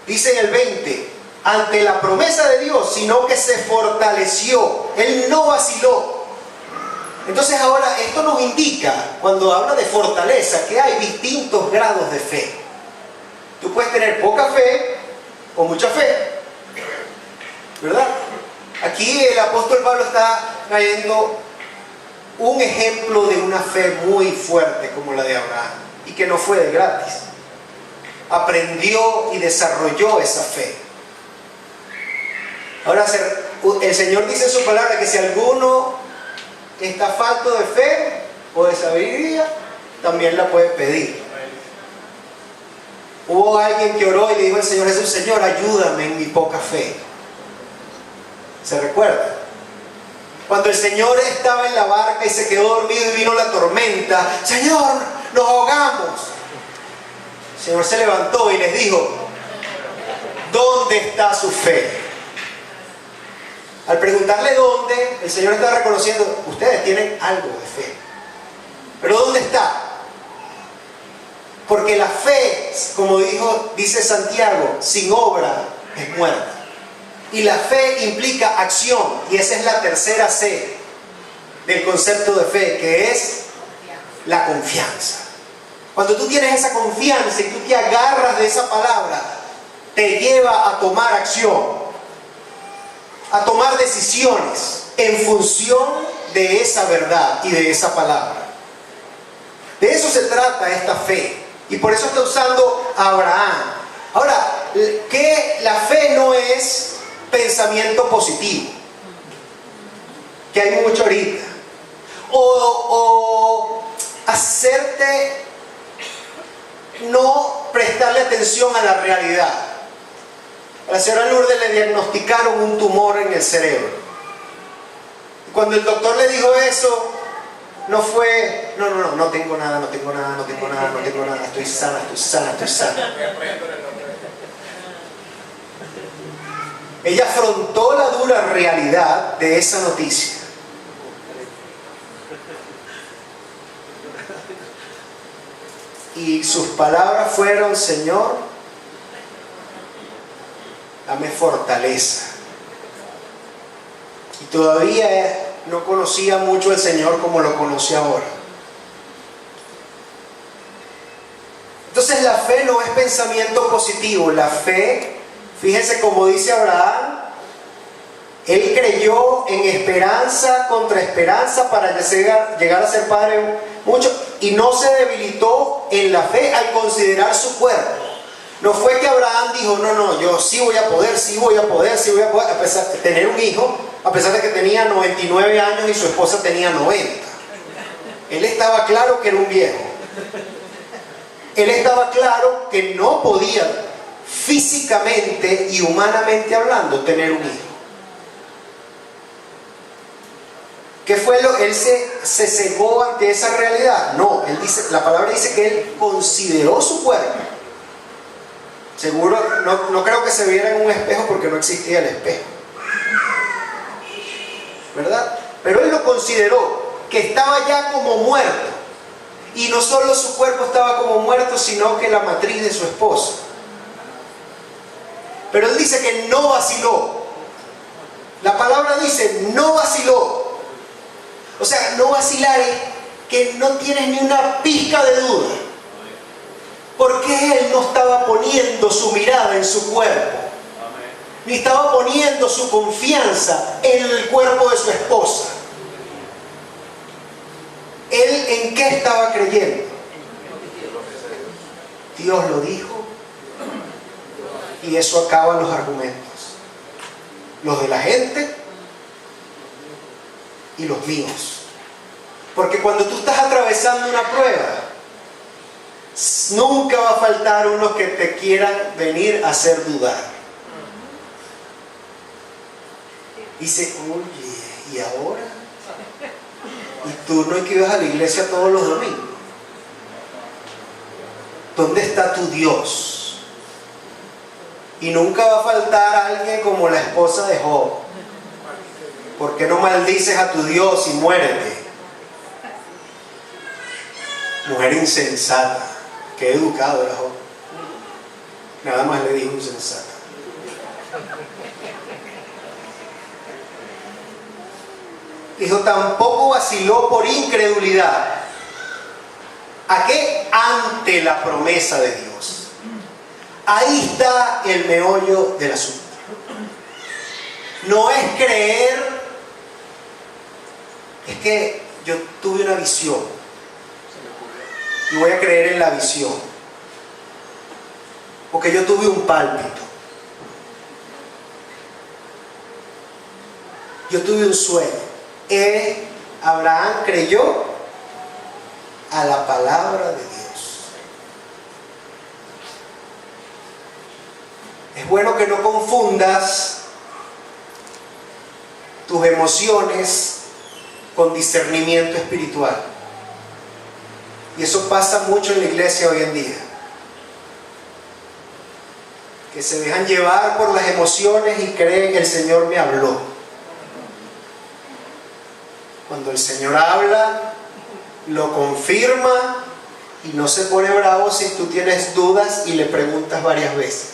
[SPEAKER 2] Dice en el 20, ante la promesa de Dios, sino que se fortaleció. Él no vaciló. Entonces ahora esto nos indica, cuando habla de fortaleza, que hay distintos grados de fe. Tú puedes tener poca fe o mucha fe, ¿verdad? Aquí el apóstol Pablo está trayendo un ejemplo de una fe muy fuerte como la de Abraham y que no fue de gratis. Aprendió y desarrolló esa fe. Ahora el Señor dice en su palabra que si alguno está falto de fe o de sabiduría, también la puede pedir. Hubo alguien que oró y le dijo al Señor Jesús, Señor, ayúdame en mi poca fe. ¿Se recuerda? Cuando el Señor estaba en la barca y se quedó dormido y vino la tormenta, Señor, nos ahogamos. El Señor se levantó y les dijo, ¿dónde está su fe? Al preguntarle dónde, el Señor está reconociendo, ustedes tienen algo de fe. Pero ¿dónde está? Porque la fe, como dice Santiago, sin obra es muerta. Y la fe implica acción. Y esa es la tercera C del concepto de fe, que es la confianza. Cuando tú tienes esa confianza y tú te agarras de esa palabra, te lleva a tomar acción, a tomar decisiones en función de esa verdad y de esa palabra. De eso se trata esta fe. Y por eso está usando a Abraham. Ahora, que la fe no es pensamiento positivo, que hay mucho ahorita, o hacerte no prestarle atención a la realidad. A la señora Lourdes le diagnosticaron un tumor en el cerebro. Y cuando el doctor le dijo eso, no fue, no tengo nada, estoy sana. Ella afrontó la dura realidad de esa noticia. Y sus palabras fueron: Señor, dame fortaleza. Y todavía no conocía mucho al Señor como lo conoce ahora. Entonces la fe no es pensamiento positivo. La fe, fíjense como dice Abraham, él creyó en esperanza contra esperanza para llegar a ser padre mucho, y no se debilitó en la fe al considerar su cuerpo. No fue que Abraham dijo, yo sí voy a poder, a pesar de tener un hijo, a pesar de que tenía 99 años y su esposa tenía 90. Él estaba claro que era un viejo. Él estaba claro que no podía, físicamente y humanamente hablando, tener un hijo. ¿Qué fue él se cegó ante esa realidad? No, la palabra dice que él consideró su cuerpo. Seguro, no creo que se viera en un espejo porque no existía el espejo, ¿verdad? Pero él lo consideró, que estaba ya como muerto. Y no solo su cuerpo estaba como muerto, sino que la matriz de su esposa. Pero él dice que no vaciló. La palabra dice, no vaciló. O sea, no vacilar es que no tienes ni una pizca de duda. Porque él no estaba poniendo su mirada en su cuerpo, ni estaba poniendo su confianza en el cuerpo de su esposa. ¿Él en qué estaba creyendo? Dios lo dijo, y eso acaba los argumentos, los de la gente y los míos. Porque cuando tú estás atravesando una prueba, nunca va a faltar unos que te quieran venir a hacer dudar. Dice, oye, ¿y ahora? ¿Y tú no es que ibas a la iglesia todos los domingos? ¿Dónde está tu Dios? Y nunca va a faltar alguien como la esposa de Job. ¿Por qué no maldices a tu Dios y muérete? Mujer insensata. Qué educado era Job. Nada más le dijo insensata. Dijo, tampoco vaciló por incredulidad. ¿A qué? Ante la promesa de Dios. Ahí está el meollo del asunto. No es creer, es que yo tuve una visión y voy a creer en la visión, porque yo tuve un pálpito, yo tuve un sueño. Abraham creyó a la palabra de Dios. Es bueno que no confundas tus emociones con discernimiento espiritual. Y eso pasa mucho en la iglesia hoy en día. Que se dejan llevar por las emociones y creen que el Señor me habló. Cuando el Señor habla, lo confirma y no se pone bravo si tú tienes dudas y le preguntas varias veces.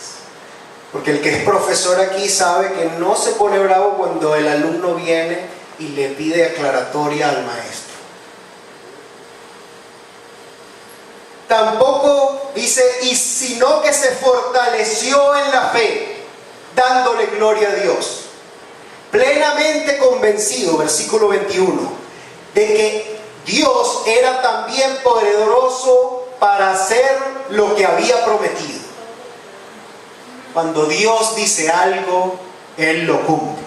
[SPEAKER 2] Porque el que es profesor aquí sabe que no se pone bravo cuando el alumno viene y le pide aclaratoria al maestro. Tampoco dice, y sino que se fortaleció en la fe, dándole gloria a Dios. Plenamente convencido, versículo 21, de que Dios era también poderoso para hacer lo que había prometido. Cuando Dios dice algo, Él lo cumple.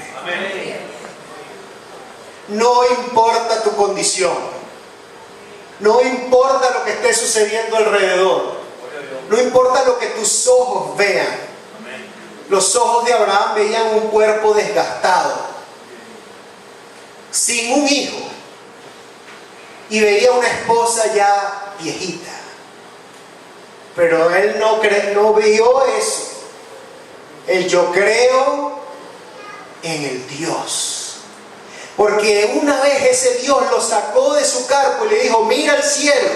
[SPEAKER 2] No importa tu condición, no importa lo que esté sucediendo alrededor, no importa lo que tus ojos vean. Los ojos de Abraham veían un cuerpo desgastado, sin un hijo, y veía una esposa ya viejita. Pero él no vio eso. Él, yo creo en el Dios. Porque una vez ese Dios lo sacó de su carpo y le dijo, mira el cielo.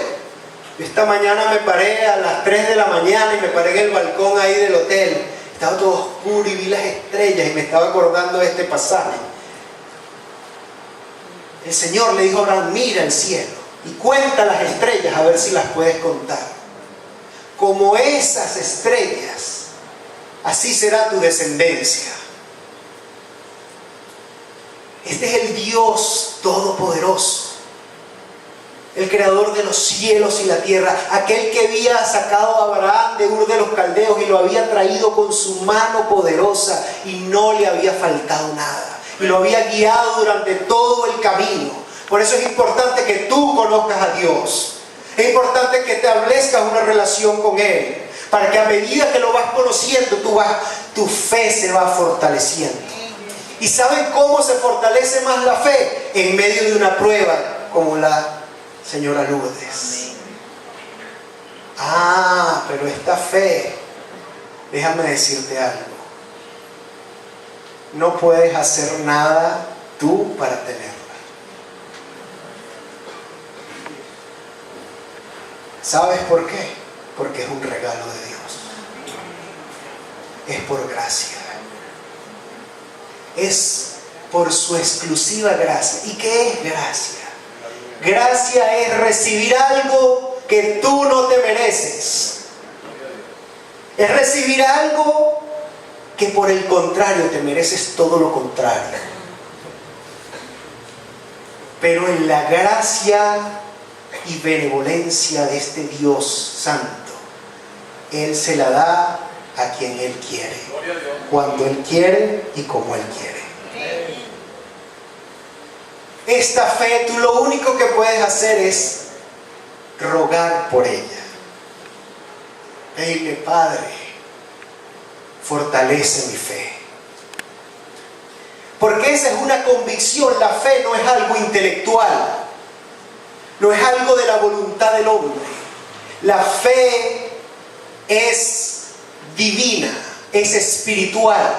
[SPEAKER 2] Esta mañana me paré a las 3 de la mañana y me paré en el balcón ahí del hotel. Estaba todo oscuro y vi las estrellas y me estaba acordando de este pasaje. El Señor le dijo a Abraham, mira el cielo y cuenta las estrellas a ver si las puedes contar. Como esas estrellas, así será tu descendencia. Este es el Dios Todopoderoso, el creador de los cielos y la tierra, aquel que había sacado a Abraham de Ur de los Caldeos y lo había traído con su mano poderosa y no le había faltado nada. Y lo había guiado durante todo el camino. Por eso es importante que tú conozcas a Dios. Es importante que establezcas una relación con Él, para que a medida que lo vas conociendo, tu fe se va fortaleciendo. ¿Y saben cómo se fortalece más la fe? En medio de una prueba como la señora Lourdes. Pero esta fe, déjame decirte algo. No puedes hacer nada tú para tenerla. ¿Sabes por qué? Porque es un regalo de Dios. Es por gracia. Es por su exclusiva gracia. ¿Y qué es gracia? Gracia es recibir algo que tú no te mereces. Es recibir algo que por el contrario te mereces todo lo contrario. Pero en la gracia y benevolencia de este Dios santo, Él se la da a quien Él quiere, cuando Él quiere y como Él quiere. Esta fe, tú lo único que puedes hacer es rogar por ella. Dile, Padre, fortalece mi fe. Porque esa es una convicción. La fe no es algo intelectual, no es algo de la voluntad del hombre. La fe es divina, es espiritual.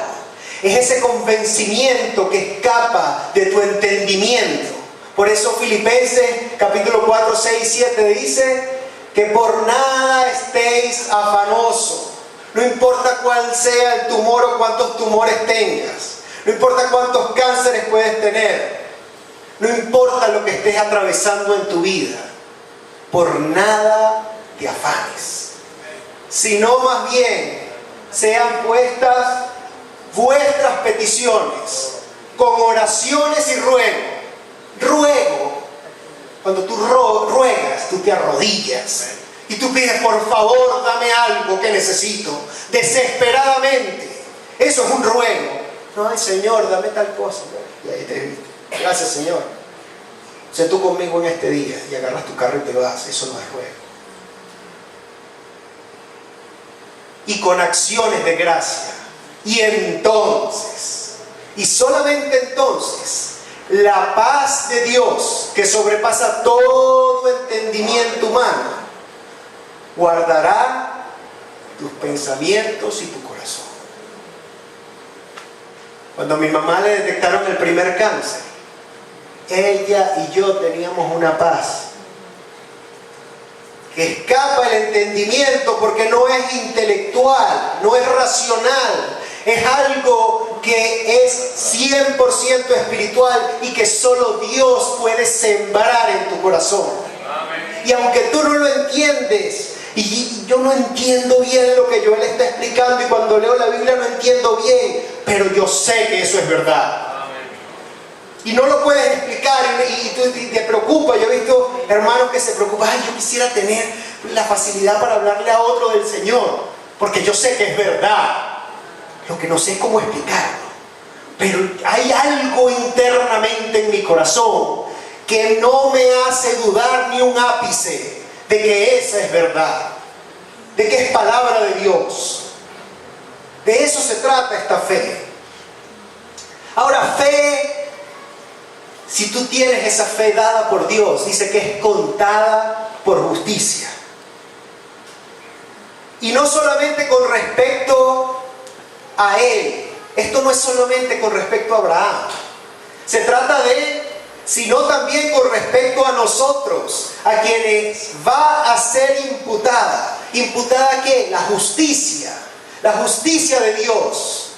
[SPEAKER 2] Es ese convencimiento que escapa de tu entendimiento. Por eso Filipenses capítulo 4, 6 y 7 dice que por nada estéis afanosos. No importa cuál sea el tumor o cuántos tumores tengas. No importa cuántos cánceres puedes tener. No importa lo que estés atravesando en tu vida. Por nada te afanes. Sino más bien sean puestas vuestras peticiones con oraciones y ruego. Cuando tú ruegas, tú te arrodillas y tú pides, por favor, dame algo que necesito desesperadamente. Eso es un ruego. No, ay, Señor, dame tal cosa. Y ahí te digo, gracias, Señor. Sé tú conmigo en este día, y agarras tu carro y te vas. Eso no es ruego. Y con acciones de gracia. Y entonces, y solamente entonces, la paz de Dios, que sobrepasa todo entendimiento humano, guardará tus pensamientos y tu corazón. Cuando a mi mamá le detectaron el primer cáncer, ella y yo teníamos una paz que escapa el entendimiento porque no es intelectual, no es racional, es algo que es 100% espiritual y que solo Dios puede sembrar en tu corazón. Amén. Y aunque tú no lo entiendes, y yo no entiendo bien lo que Joel está explicando, y cuando leo la Biblia no entiendo bien, pero yo sé que eso es verdad. Y no lo puedes explicar y te preocupa. Yo he visto hermanos que se preocupan, yo quisiera tener la facilidad para hablarle a otro del Señor, porque yo sé que es verdad. Lo que no sé es cómo explicarlo. Pero hay algo internamente en mi corazón que no me hace dudar ni un ápice de que esa es verdad, de que es palabra de Dios. De eso se trata esta fe. Ahora, fe, si tú tienes esa fe dada por Dios, dice que es contada por justicia. Y no solamente con respecto a Él. Esto no es solamente con respecto a Abraham. Se trata de, sino también con respecto a nosotros, a quienes va a ser imputada. ¿Imputada qué? La justicia de Dios.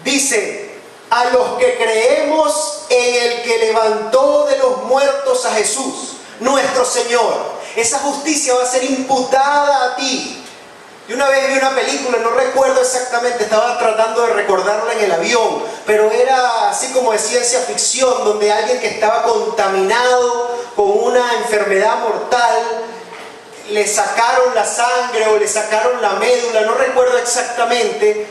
[SPEAKER 2] Dice, a los que creemos en el que levantó de los muertos a Jesús, nuestro Señor. Esa justicia va a ser imputada a ti. Y una vez vi una película, no recuerdo exactamente, estaba tratando de recordarla en el avión, pero era así como de ciencia ficción, donde alguien que estaba contaminado con una enfermedad mortal, le sacaron la sangre o le sacaron la médula, no recuerdo exactamente,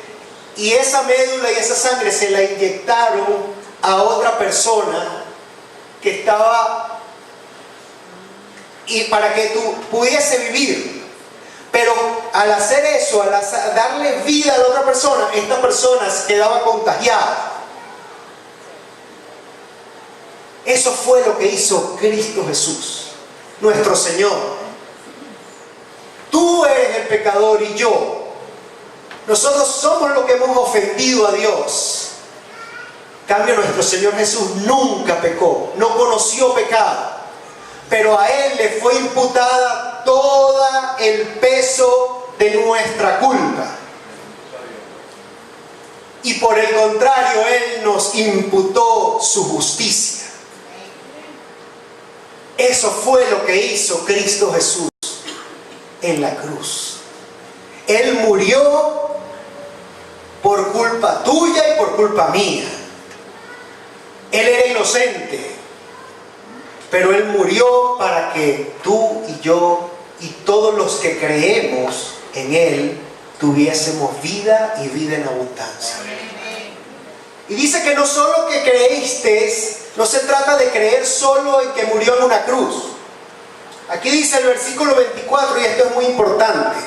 [SPEAKER 2] y esa médula y esa sangre se la inyectaron a otra persona que estaba, y para que tú pudiese vivir. Pero al hacer eso, al darle vida a la otra persona, esta persona quedaba contagiada. Eso fue lo que hizo Cristo Jesús, nuestro Señor. Tú eres el pecador y yo. Nosotros somos los que hemos ofendido a Dios. En cambio, nuestro Señor Jesús nunca pecó, no conoció pecado. Pero a Él le fue imputada todo el peso de nuestra culpa. Y por el contrario, Él nos imputó su justicia. Eso fue lo que hizo Cristo Jesús en la cruz. Él murió por culpa tuya y por culpa mía. Él era inocente. Pero Él murió para que tú y yo y todos los que creemos en Él tuviésemos vida y vida en abundancia. Y dice que no solo que creíste, no se trata de creer solo en que murió en una cruz. Aquí dice el versículo 24, y esto es muy importante,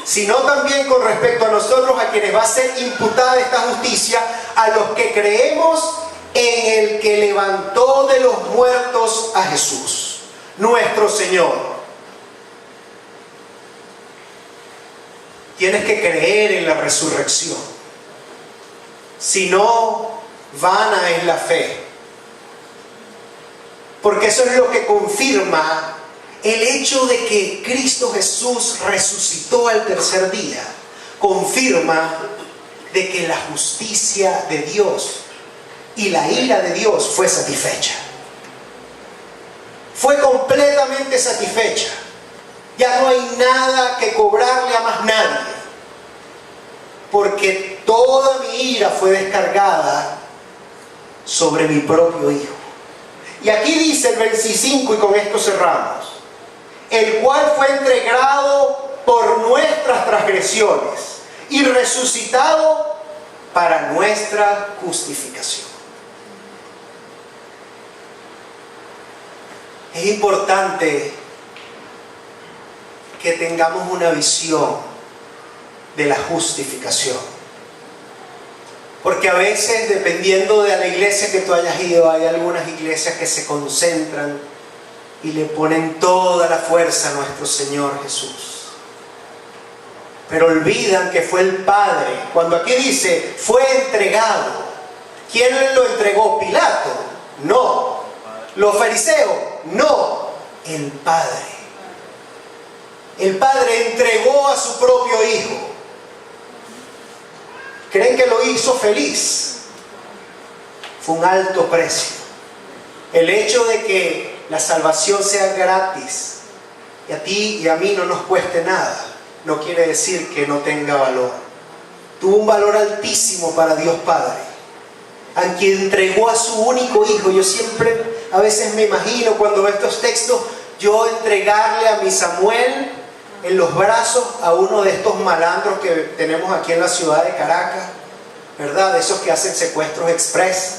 [SPEAKER 2] sino también con respecto a nosotros, a quienes va a ser imputada esta justicia, a los que creemos en el que levantó de los muertos a Jesús, nuestro Señor. Tienes que creer en la resurrección. Si no, vana es la fe. Porque eso es lo que confirma el hecho de que Cristo Jesús resucitó al tercer día. Confirma de que la justicia de Dios y la ira de Dios fue satisfecha. Fue completamente satisfecha. Ya no hay nada que cobrarle a más nadie. Porque toda mi ira fue descargada sobre mi propio Hijo. Y aquí dice el 25, y con esto cerramos: el cual fue entregado por nuestras transgresiones y resucitado para nuestra justificación. Es importante que tengamos una visión de la justificación. Porque a veces, dependiendo de la iglesia que tú hayas ido, hay algunas iglesias que se concentran y le ponen toda la fuerza a nuestro Señor Jesús. Pero olvidan que fue el Padre. Cuando aquí dice, fue entregado. ¿Quién lo entregó? ¿Pilato? No. ¿Los fariseos? No, el Padre. El Padre entregó a su propio Hijo. ¿Creen que lo hizo feliz? Fue un alto precio. El hecho de que la salvación sea gratis y a ti y a mí no nos cueste nada, no quiere decir que no tenga valor. Tuvo un valor altísimo para Dios Padre, a quien entregó a su único Hijo. Yo siempre, a veces me imagino cuando veo estos textos, yo entregarle a mi Samuel en los brazos a uno de estos malandros que tenemos aquí en la ciudad de Caracas, ¿verdad? De esos que hacen secuestros express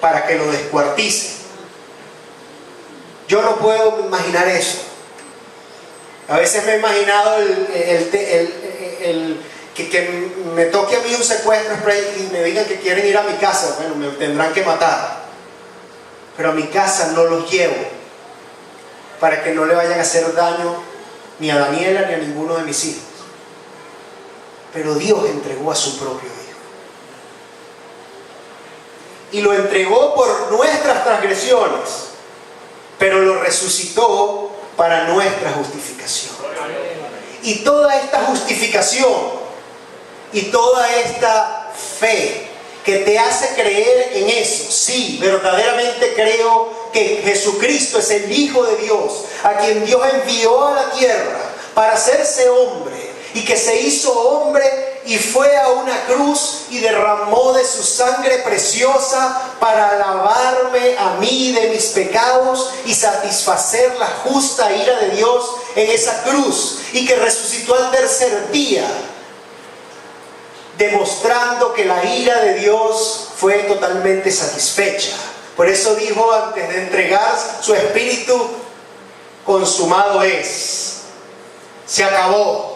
[SPEAKER 2] para que lo descuarticen. Yo no puedo imaginar eso. A veces me he imaginado que me toque a mí un secuestro express y me digan que quieren ir a mi casa. Bueno, me tendrán que matar, pero a mi casa no los llevo para que no le vayan a hacer daño ni a Daniela ni a ninguno de mis hijos. Pero Dios entregó a su propio Hijo, y lo entregó por nuestras transgresiones, pero lo resucitó para nuestra justificación. Y toda esta justificación y toda esta fe que te hace creer en eso, sí, verdaderamente creo que Jesucristo es el Hijo de Dios, a quien Dios envió a la tierra para hacerse hombre, y que se hizo hombre y fue a una cruz y derramó de su sangre preciosa para lavarme a mí de mis pecados y satisfacer la justa ira de Dios en esa cruz, y que resucitó al tercer día, demostrando que la ira de Dios fue totalmente satisfecha. Por eso dijo antes de entregar su espíritu: consumado es, se acabó.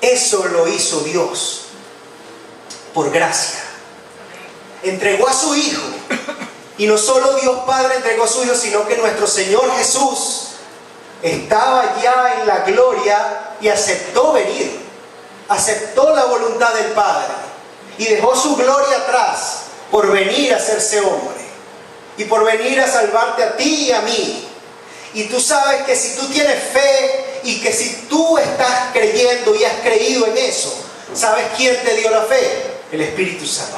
[SPEAKER 2] Eso lo hizo Dios por gracia. Entregó a su Hijo, y no solo Dios Padre entregó a su Hijo, sino que nuestro Señor Jesús estaba ya en la gloria y aceptó venir, aceptó la voluntad del Padre y dejó su gloria atrás por venir a hacerse hombre y por venir a salvarte a ti y a mí. Y tú sabes que si tú tienes fe y que si tú estás creyendo y has creído en eso, ¿sabes quién te dio la fe? El Espíritu Santo.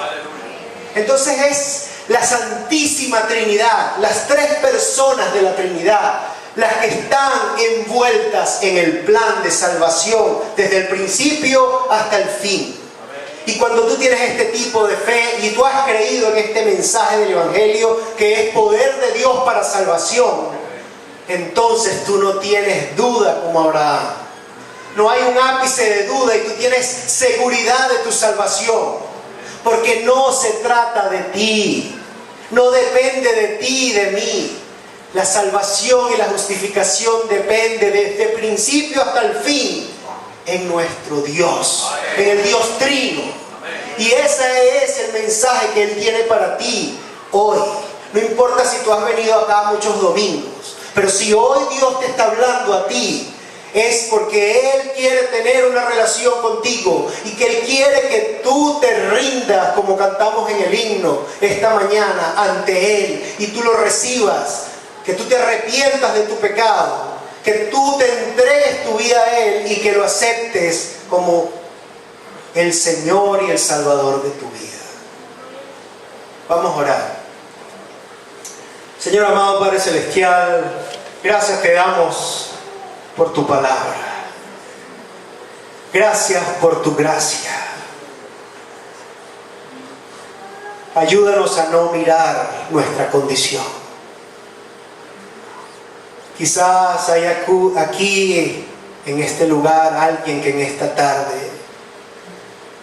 [SPEAKER 2] Entonces es la Santísima Trinidad, las tres personas de la Trinidad, las que están envueltas en el plan de salvación desde el principio hasta el fin. Y cuando tú tienes este tipo de fe y tú has creído en este mensaje del Evangelio, que es poder de Dios para salvación, entonces tú no tienes duda como Abraham. No hay un ápice de duda y tú tienes seguridad de tu salvación, porque no se trata de ti, no depende de ti y de mí. La salvación y la justificación depende desde el principio hasta el fin en nuestro Dios, en el Dios Trino. Y ese es el mensaje que Él tiene para ti hoy. No importa si tú has venido acá muchos domingos, pero si hoy Dios te está hablando a ti, es porque Él quiere tener una relación contigo y que Él quiere que tú te rindas, como cantamos en el himno esta mañana, ante Él, y tú lo recibas, que tú te arrepientas de tu pecado, que tú te entregues tu vida a Él y que lo aceptes como el Señor y el Salvador de tu vida. Vamos a orar. Señor amado Padre Celestial, gracias te damos por tu palabra. Gracias por tu gracia. Ayúdanos a no mirar nuestra condición. Quizás hay aquí en este lugar alguien que en esta tarde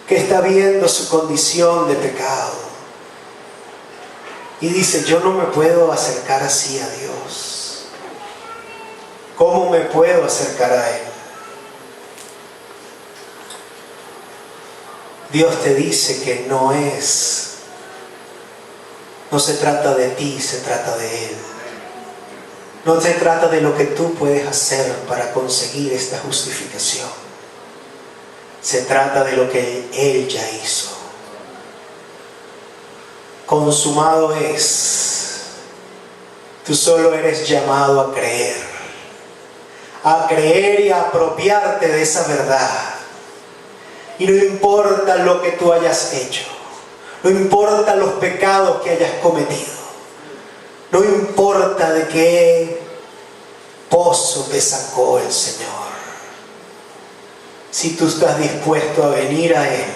[SPEAKER 2] que está viendo su condición de pecado y dice: yo no me puedo acercar así a Dios. ¿Cómo me puedo acercar a Él? Dios te dice que no se trata de ti, se trata de Él. No se trata de lo que tú puedes hacer para conseguir esta justificación. Se trata de lo que Él ya hizo.
[SPEAKER 1] consumado es. Tú solo eres llamado a creer y a apropiarte de esa verdad. Y no importa lo que tú hayas hecho, no importa los pecados que hayas cometido, no importa de qué pozo te sacó el Señor. Si tú estás dispuesto a venir a Él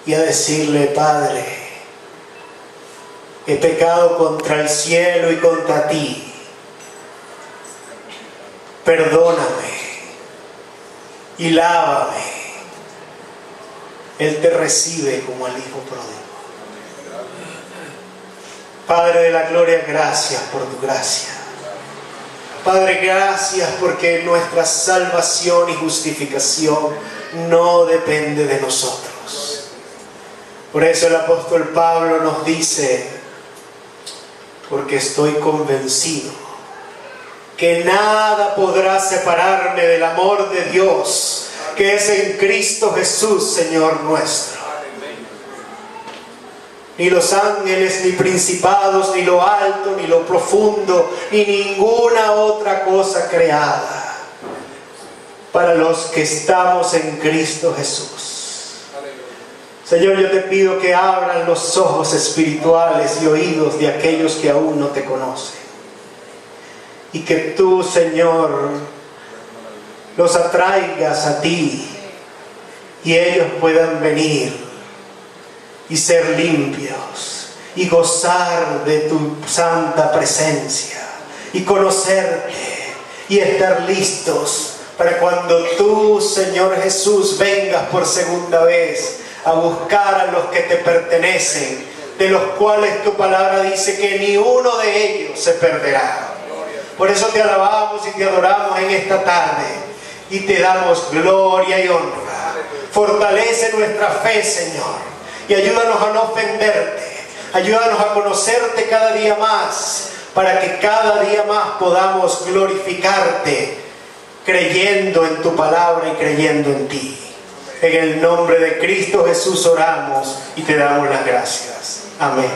[SPEAKER 1] y a decirle: Padre, he pecado contra el cielo y contra ti, perdóname y lávame, Él te recibe como al Hijo pródigo. Padre de la gloria, gracias por tu gracia. Padre, gracias porque nuestra salvación y justificación no depende de nosotros. Por eso el apóstol Pablo nos dice: porque estoy convencido que nada podrá separarme del amor de Dios, que es en Cristo Jesús, Señor nuestro. Ni los ángeles, ni principados, ni lo alto, ni lo profundo, ni ninguna otra cosa creada, para los que estamos en Cristo Jesús. Señor, yo te pido que abran los ojos espirituales y oídos de aquellos que aún no te conocen. Y que tú, Señor, los atraigas a ti y ellos puedan venir y ser limpios y gozar de tu santa presencia y conocerte y estar listos para cuando tú, Señor Jesús, vengas por segunda vez a buscar a los que te pertenecen, de los cuales tu palabra dice que ni uno de ellos se perderá. Por eso te alabamos y te adoramos en esta tarde y te damos gloria y honra. Fortalece nuestra fe, Señor, y ayúdanos a no ofenderte, ayúdanos a conocerte cada día más, para que cada día más podamos glorificarte, creyendo en tu palabra y creyendo en ti. En el nombre de Cristo Jesús oramos y te damos las gracias. Amén.